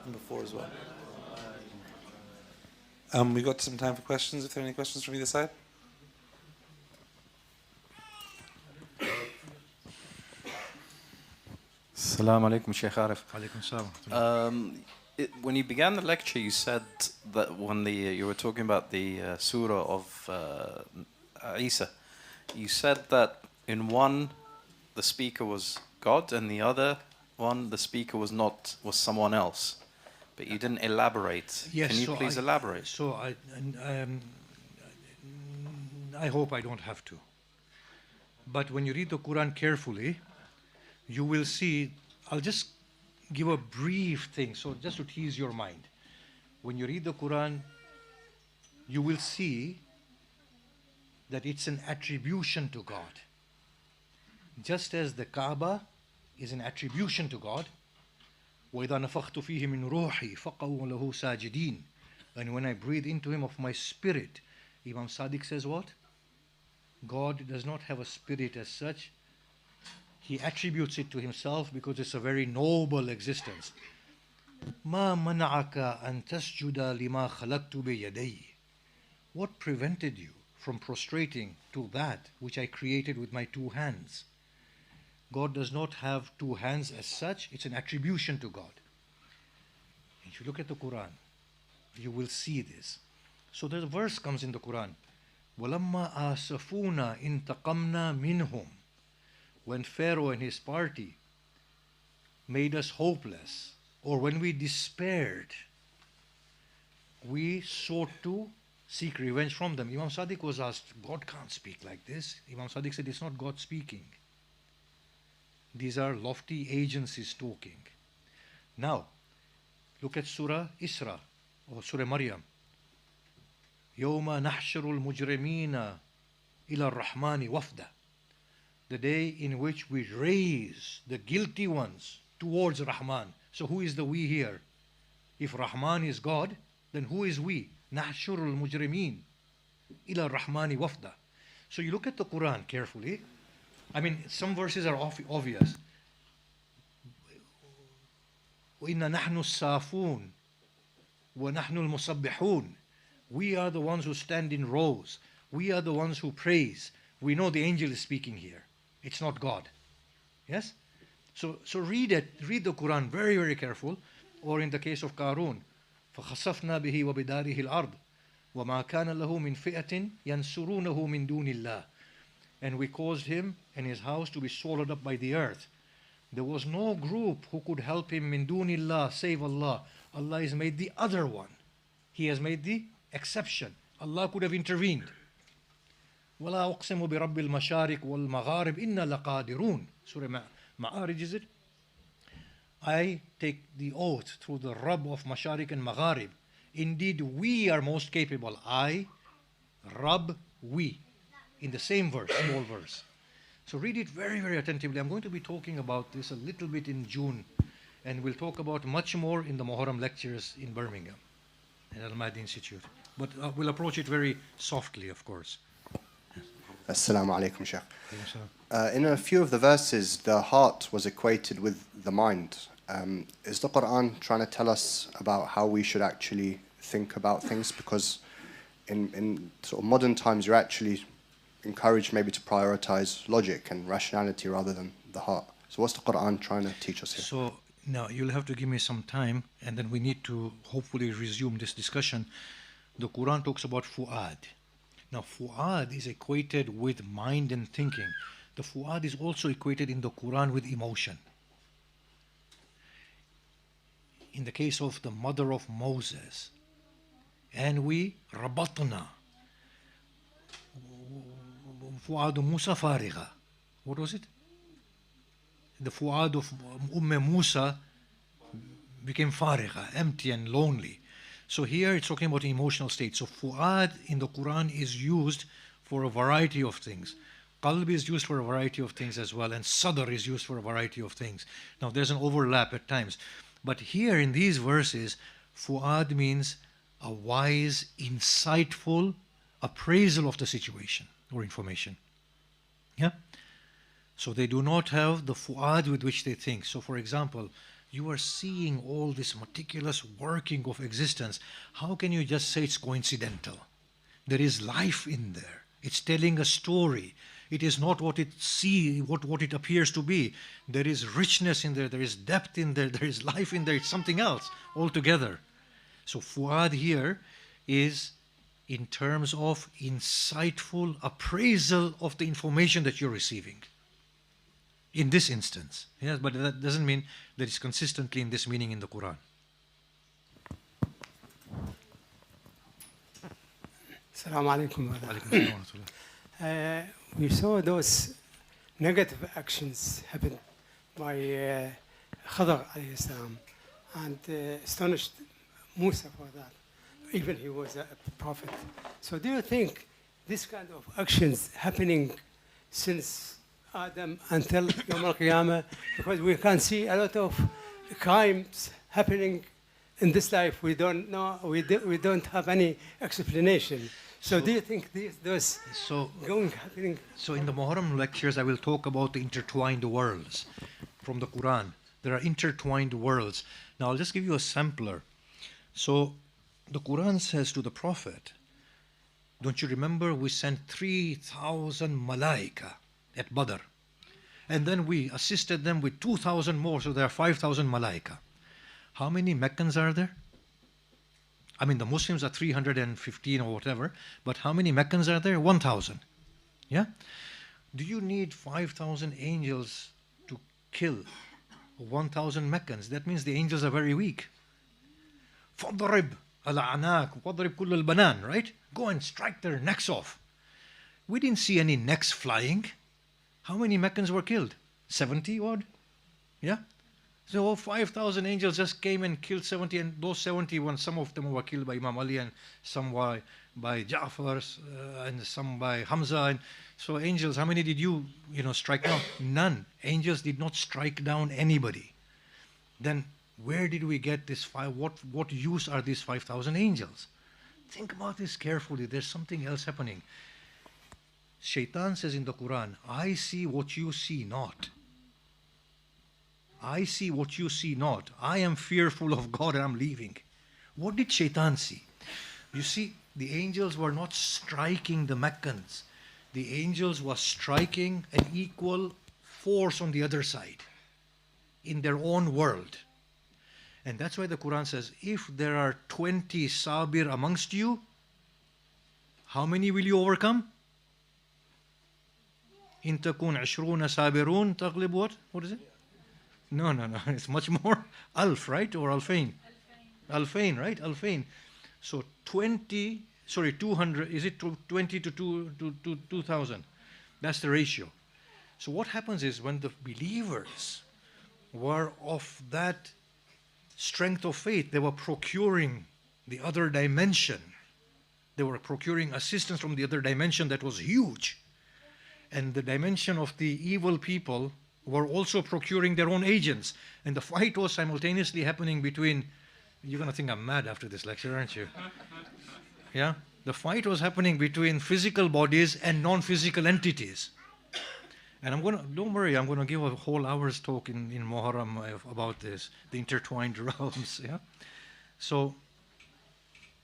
Number 4 as well. We got some time for questions, if there are any questions from either side. Assalamu alaikum, Shaykh Arif. Alaikum salam. When you began the lecture, you said that when you were talking about the surah of Isa, you said that in one the speaker was God, and the other one the speaker was someone else. But you didn't elaborate. Yes, Can you so please elaborate? So I hope I don't have to. But when you read the Quran carefully, you will see, I'll just give a brief thing, so just to tease your mind. When you read the Quran, you will see that it's an attribution to God. Just as the Kaaba is an attribution to God, وَإِذَا نَفَخْتُ فِيهِ مِنْ رُوحِي فَقَوْا لَهُ سَاجِدِينَ. And when I breathe into him of my spirit, Imam Sadiq says what? God does not have a spirit as such. He attributes it to himself because it's a very noble existence. مَا مَنَعَكَ أَن تَسْجُدَ لِمَا خَلَقْتُ بِيَدَيِّ. What prevented you from prostrating to that which I created with my 2 hands? God does not have 2 hands as such. It's an attribution to God. If you look at the Quran, you will see this. So the verse comes in the Quran, وَلَمَّا آسَفُونَا إِنْتَقَمْنَا مِنْهُمْ. When Pharaoh and his party made us hopeless, or when we despaired, we sought to seek revenge from them. Imam Sadiq was asked, God can't speak like this. Imam Sadiq said, it's not God speaking. These are lofty agencies talking. Now, look at Surah Isra, or Surah Maryam. يَوْمَ نَحْشَرُ الْمُجْرِمِينَ إِلَى الرَّحْمَنِ وَفْدًا. The day in which we raise the guilty ones towards Rahman. So who is the we here? If Rahman is God, then who is we? نَحْشُرُ الْمُجْرِمِينَ إِلَى الرَّحْمَنِ وَفْدًا. So you look at the Quran carefully. I mean, some verses are obvious. وَإِنَّا نَحْنُ السَّافُونَ وَنَحْنُ الْمُصَبِّحُونَ. We are the ones who stand in rows. We are the ones who praise. We know the angel is speaking here. It's not God. Yes? So read it. Read the Quran very, very careful. Or in the case of Qarun, فخسفنا به وبداره الأرض وما كان له من فئة ينصرونه من دون الله. And we caused him and his house to be swallowed up by the earth. There was no group who could help him min dunillah, save Allah. Allah has made the other one. He has made the exception. Allah could have intervened. وَلَا أُقْسِمُ بِرَبِّ الْمَشَارِقِ وَالْمَغَارِبِ إِنَّا لَقَادِرُونَ Surah Ma'arij, is it? I take the oath through the Rabb of Masharik and Magharib. Indeed, we are most capable. I, Rabb, we. In the same verse, small verse. So read it very, very attentively. I'm going to be talking about this a little bit in June. And we'll talk about much more in the Muharram lectures in Birmingham, at Al-Mahdi Institute. But we'll approach it very softly, of course. Assalamu alaikum, Shaykh. In a few of the verses, the heart was equated with the mind. Is the Quran trying to tell us about how we should actually think about things? Because in sort of modern times, you're actually encouraged maybe to prioritize logic and rationality rather than the heart. So what's the Quran trying to teach us here? So now you'll have to give me some time, and then we need to hopefully resume this discussion. The Quran talks about fu'ad. Now fu'ad is equated with mind and thinking. The fu'ad is also equated in the Quran with emotion. In the case of the mother of Moses, and we rabatna fu'ad Musa farigha. What was it? The fu'ad of Musa became farigha, empty and lonely. So here it's talking about emotional state. So fu'ad in the Quran is used for a variety of things. Qalb is used for a variety of things as well, and sadr is used for a variety of things. Now there's an overlap at times. But here in these verses, fu'ad means a wise, insightful appraisal of the situation or information. Yeah? So they do not have the fu'ad with which they think. So for example, you are seeing all this meticulous working of existence. How can you just say it's coincidental? There is life in there. It's telling a story. It is not what what it appears to be. There is richness in there, there is depth in there, there is life in there, it's something else altogether. So fu'ad here is in terms of insightful appraisal of the information that you're receiving. In this instance. Yes, but that doesn't mean that it's consistently in this meaning in the Quran. Assalamu alaikum. We saw those negative actions happen by Khadr alayhi salam, and astonished Musa for that. Even he was a prophet. So do you think this kind of actions happening since Adam until Yawm al-Qiyamah? Because we can see a lot of crimes happening in this life. We don't know, we don't have any explanation. So do you think those happening? So in the Muharram lectures, I will talk about the intertwined worlds from the Quran. There are intertwined worlds. Now I'll just give you a sampler. So the Quran says to the Prophet, don't you remember we sent 3,000 malaika at Badr? And then we assisted them with 2,000 more, so there are 5,000 malaika. How many Meccans are there? I mean, the Muslims are 315 or whatever, but how many Meccans are there? 1,000. Yeah? Do you need 5,000 angels to kill 1,000 Meccans? That means the angels are very weak. فَضْرِبْ الْأَعْنَاقِ وَضْرِبْ كُلَّ الْبَنَانِ, right? Go and strike their necks off. We didn't see any necks flying. How many Meccans were killed? 70 odd? Yeah? So 5,000 angels just came and killed 70, and those 71, some of them were killed by Imam Ali, and some by Ja'far, and some by Hamza. And so angels, how many did you strike down? None. Angels did not strike down anybody. Then where did we get this what use are these 5,000 angels? Think about this carefully. There's something else happening. Shaitan says in the Quran, I see what you see not. I see what you see not. I am fearful of God and I'm leaving. What did Shaitan see? You see, the angels were not striking the Meccans. The angels were striking an equal force on the other side, in their own world. And that's why the Quran says, if there are 20 sabir amongst you, how many will you overcome? In takun 20 sabirun taghlib what? What is it? No, it's much more. Alf, right? Or alfain? Alfain, right? Alfain. So 200, is it 20 to 2,000? That's the ratio. So what happens is when the believers were of that strength of faith, they were procuring the other dimension. They were procuring assistance from the other dimension that was huge. And the dimension of the evil people were also procuring their own agents. And the fight was simultaneously happening between, you're going to think I'm mad after this lecture, aren't you? Yeah? The fight was happening between physical bodies and non-physical entities. And don't worry, I'm going to give a whole hour's talk in Muharram about this, the intertwined realms. Yeah? So,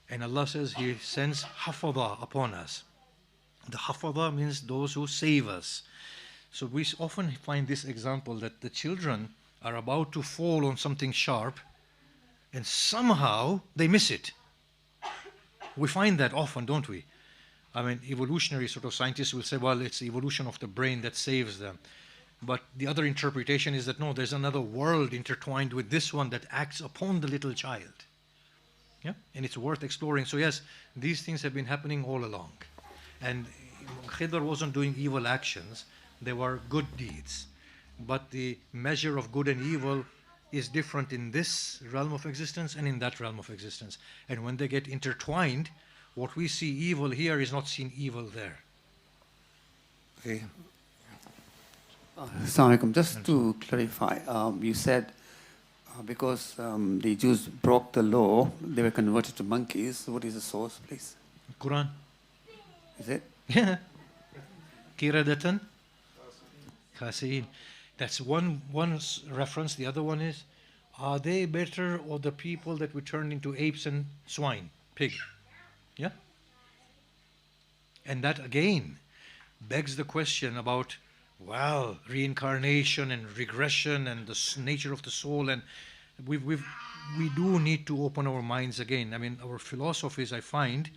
and Allah says He sends hafadha upon us. The hafadha means those who save us. So we often find this example that the children are about to fall on something sharp and somehow they miss it. We find that often, don't we? I mean, evolutionary sort of scientists will say, well, it's the evolution of the brain that saves them. But the other interpretation is that no, there's another world intertwined with this one that acts upon the little child. Yeah? And it's worth exploring. So yes, these things have been happening all along. And Khidr wasn't doing evil actions, they were good deeds. But the measure of good and evil is different in this realm of existence and in that realm of existence. And when they get intertwined, what we see evil here is not seen evil there. Okay. Assalamu alaikum. Just to clarify, you said because the Jews broke the law, they were converted to monkeys. What is the source, please? Quran. Is it? Yeah. Kiradatan. Khasiin. That's one reference. The other one is, are they better or the people that we turned into apes and swine, pig? Yeah? And that again begs the question about, well, reincarnation and regression and the nature of the soul. And we do need to open our minds again. I mean, our philosophies, I find,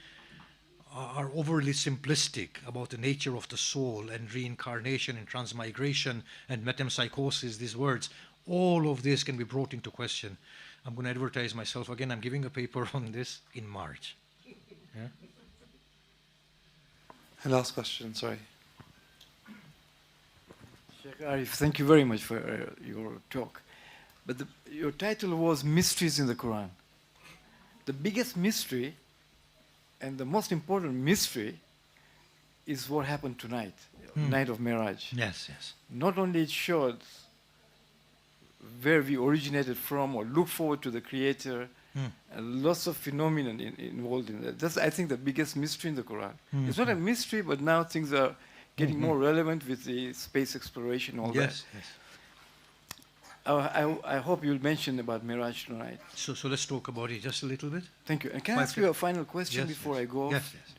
are overly simplistic about the nature of the soul and reincarnation and transmigration and metempsychosis, these words. All of this can be brought into question. I'm going to advertise myself again. I'm giving a paper on this in March. Yeah? And last question, sorry. Shaykh Arif, thank you very much for your talk. But your title was Mysteries in the Quran. The biggest mystery and the most important mystery is what happened tonight, night of Miraj. Yes, yes. Not only it showed where we originated from or look forward to the Creator, and lots of phenomena involved in that. That's, I think, the biggest mystery in the Quran. It's not a mystery, but now things are getting more relevant with the space exploration, all that. Yes, yes. I hope you'll mention about Miraj tonight. So let's talk about it just a little bit. Thank you. And can I ask you a final question before I go? Yes, yes.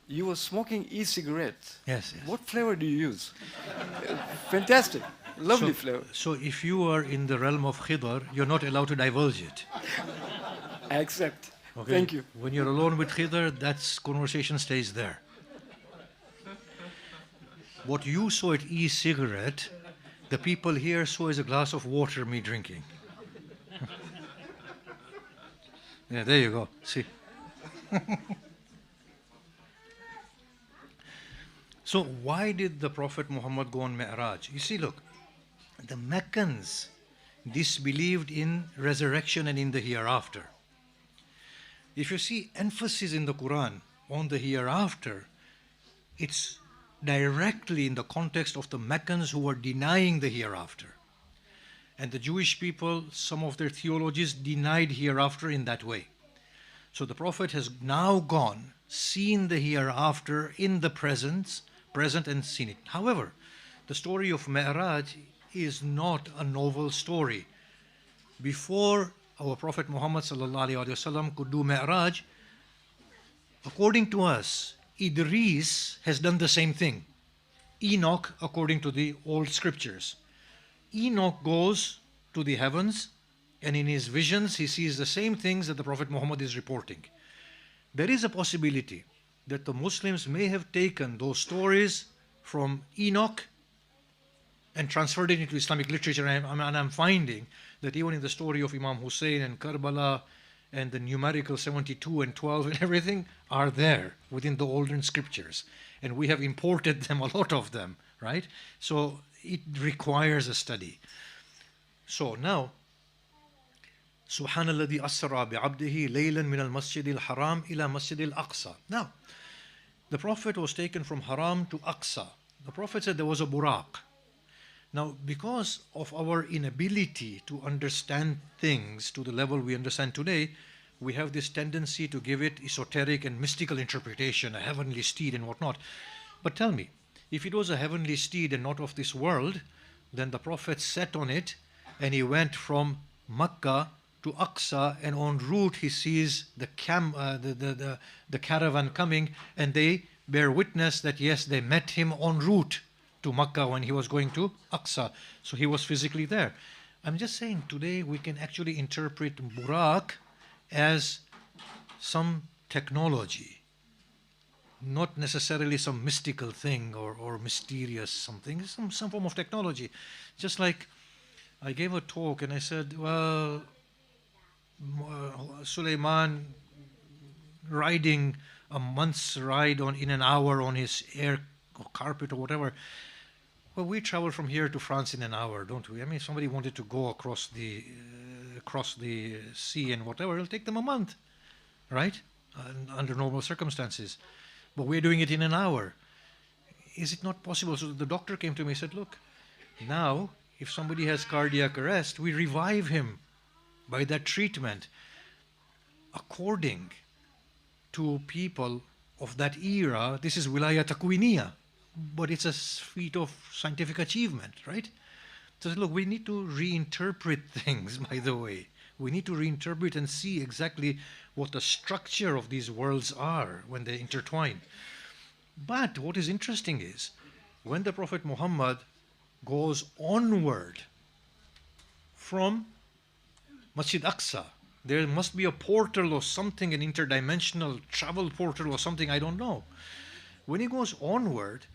You were smoking e-cigarette. Yes, yes. What flavor do you use? Fantastic. Lovely flavor. So if you are in the realm of Khidr, you're not allowed to divulge it. I accept. Okay? Thank you. When you're alone with Khidr, that conversation stays there. What you saw at e-cigarette, the people here saw as a glass of water me drinking. Yeah, there you go. See. So why did the Prophet Muhammad go on Mi'raj? You see, look, the Meccans disbelieved in resurrection and in the hereafter. If you see emphasis in the Quran on the hereafter, it's directly in the context of the Meccans who were denying the hereafter. And the Jewish people, some of their theologians denied hereafter in that way. So the Prophet has now gone, seen the hereafter in the present and seen it. However, the story of Mi'raj is not a novel story. Before our Prophet Muhammad ﷺ could do Mi'raj, according to us, Idris has done the same thing. Enoch, according to the old scriptures. Enoch goes to the heavens And in his visions, he sees the same things that the Prophet Muhammad is reporting. There is a possibility that the Muslims may have taken those stories from Enoch and transferred it into Islamic literature. And I'm finding that even in the story of Imam Hussein and Karbala and the numerical 72 and 12 and everything are there within the older scriptures. And we have imported them, a lot of them, right? So it requires a study. So now, سبحان الذي أسرى بعبده ليلا من المسجد الحرام إلى مسجد الأقصى. Now, the Prophet was taken from Haram to Aqsa. The Prophet said there was a buraq. Now, because of our inability to understand things to the level we understand today, we have this tendency to give it esoteric and mystical interpretation, a heavenly steed and whatnot. But tell me, if it was a heavenly steed and not of this world, then the Prophet sat on it and he went from Makkah to Aqsa, and en route he sees the caravan coming, and they bear witness that yes, they met him en route to Makkah when he was going to Aqsa. So he was physically there. I'm just saying today we can actually interpret Buraq as some technology, not necessarily some mystical thing or mysterious something, some form of technology. Just like I gave a talk and I said, well, Sulaiman riding a month's ride in an hour on his air or carpet or whatever. Well, we travel from here to France in an hour, don't we? I mean, if somebody wanted to go across the sea and whatever, it'll take them a month, right? Under normal circumstances. But we're doing it in an hour. Is it not possible? So the doctor came to me and said, look, now if somebody has cardiac arrest, we revive him by that treatment according to people of that era. This is wilaya takwiniya, but it's a feat of scientific achievement, right? So look, we need to reinterpret things, by the way. We need to reinterpret and see exactly what the structure of these worlds are when they intertwine. But what is interesting is when the Prophet Muhammad goes onward from Masjid Aqsa, there must be a portal or something, an interdimensional travel portal or something, I don't know. When he goes onward,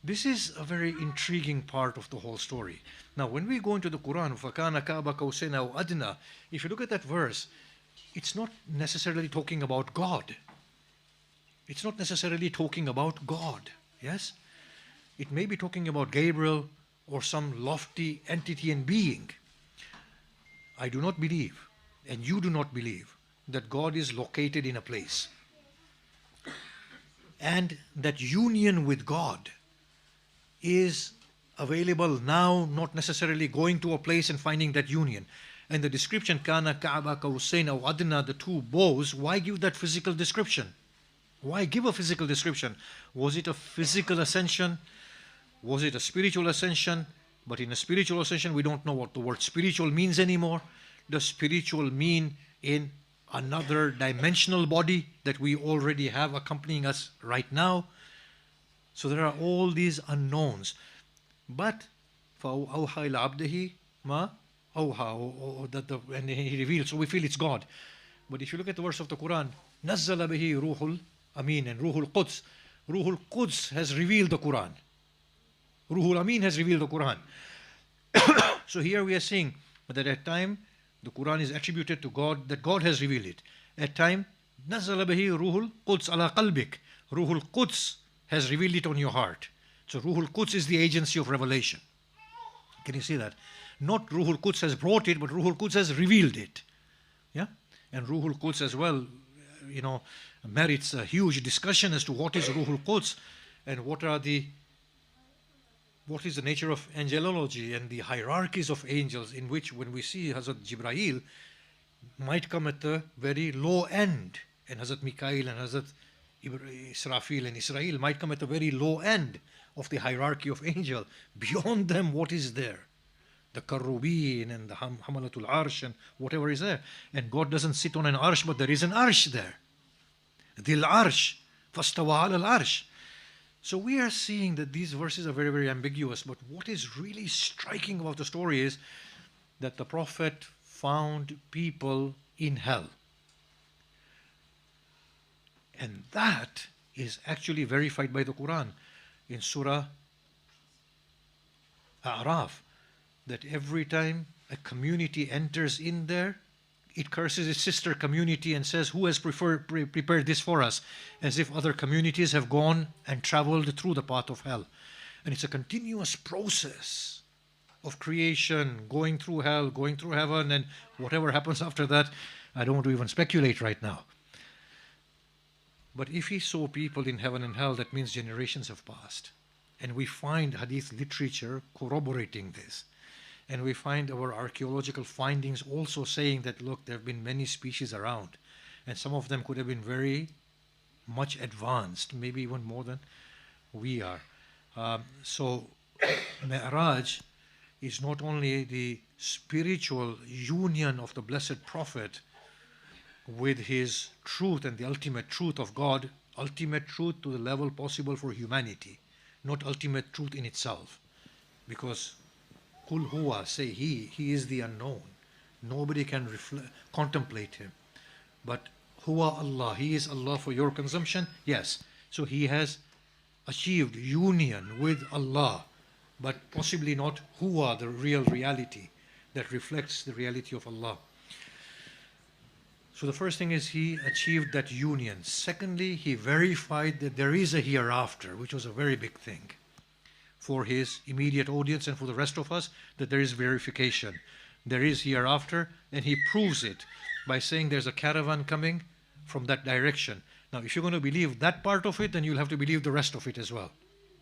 this is a very intriguing part of the whole story. Now, when we go into the Quran, فَكَانَ كَعْبَ قَوْسَيْنِ أَوْ أَدْنَى, if you look at that verse, it's not necessarily talking about God. It's not necessarily talking about God, yes? It may be talking about Gabriel or some lofty entity and being. I do not believe, and you do not believe, that God is located in a place. And that union with God is available now, not necessarily going to a place and finding that union. And the description, Kana Ka'ba Qawsayn aw Adna, the two bows, why give that physical description? Why give a physical description? Was it a physical ascension? Was it a spiritual ascension? But in a spiritual ascension, we don't know what the word spiritual means anymore. Does spiritual mean in another dimensional body that we already have accompanying us right now? So there are all these unknowns. But فَأَوْحَى إِلَىٰ عَبْدِهِ مَا أَوْحَى, and he reveals, so we feel it's God. But if you look at the verse of the Quran, نَزَّلَ بِهِ رُوحُ الْأَمِينَ and Ruhul Quds. Ruhul Quds has revealed the Quran. Ruhul Amin has revealed the Quran. So here we are seeing that at time the Quran is attributed to God, that God has revealed it. At time, نَزَّلَ بِهِ رُوحُ الْقُدْسِ عَلَىٰ قَلْبِكَ. Ruhul Quds has revealed it on your heart. So Ruhul Quds is the agency of revelation. Can you see that? Not Ruhul Quds has brought it, but Ruhul Quds has revealed it. Yeah? And Ruhul Quds as well, merits a huge discussion as to what is Ruhul Quds and what is the nature of angelology and the hierarchies of angels, in which when we see Hazrat Jibrail might come at the very low end, and Hazrat Mikail and Hazrat Israfil and Israel might come at the very low end of the hierarchy of angel. Beyond them, what is there? The Karubin and the Hamalatul Arsh and whatever is there. And God doesn't sit on an Arsh, but there is an Arsh there. Dil Arsh, Fastawa al Arsh. So we are seeing that these verses are very, very ambiguous. But what is really striking about the story is that the Prophet found people in hell. And that is actually verified by the Quran in Surah Arif, that every time a community enters in there, it curses its sister community and says, who has prepared this for us? As if other communities have gone and traveled through the path of hell. And it's a continuous process of creation, going through hell, going through heaven, and whatever happens after that, I don't want to even speculate right now. But if he saw people in heaven and hell, that means generations have passed. And we find hadith literature corroborating this. And we find our archaeological findings also saying that, look, there have been many species around. And some of them could have been very much advanced, maybe even more than we are. So Mi'raj is not only the spiritual union of the Blessed Prophet with his truth and the ultimate truth of God, ultimate truth to the level possible for humanity, not ultimate truth in itself. Because Qul huwa, say he is the unknown. Nobody can contemplate him. But huwa Allah, he is Allah for your consumption, yes. So he has achieved union with Allah, but possibly not huwa, the real reality that reflects the reality of Allah. So the first thing is he achieved that union. Secondly, he verified that there is a hereafter, which was a very big thing for his immediate audience and for the rest of us, that there is verification. There is hereafter, and he proves it by saying there's a caravan coming from that direction. Now, if you're going to believe that part of it, then you'll have to believe the rest of it as well,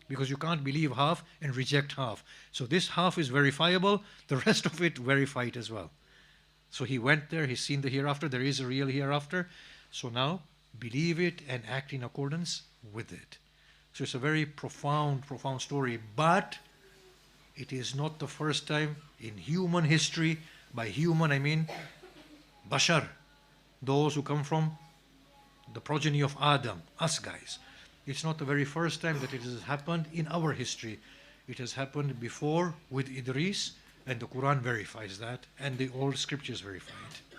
because you can't believe half and reject half. So this half is verifiable, the rest of it verified as well. So he went there, he's seen the hereafter, there is a real hereafter. So now believe it and act in accordance with it. So it's a very profound story, but it is not the first time in human history. By human I mean Bashar, those who come from the progeny of Adam, us guys. It's not the very first time that it has happened in our history. It has happened before with Idris, and the Quran verifies that, and the old scriptures verify it.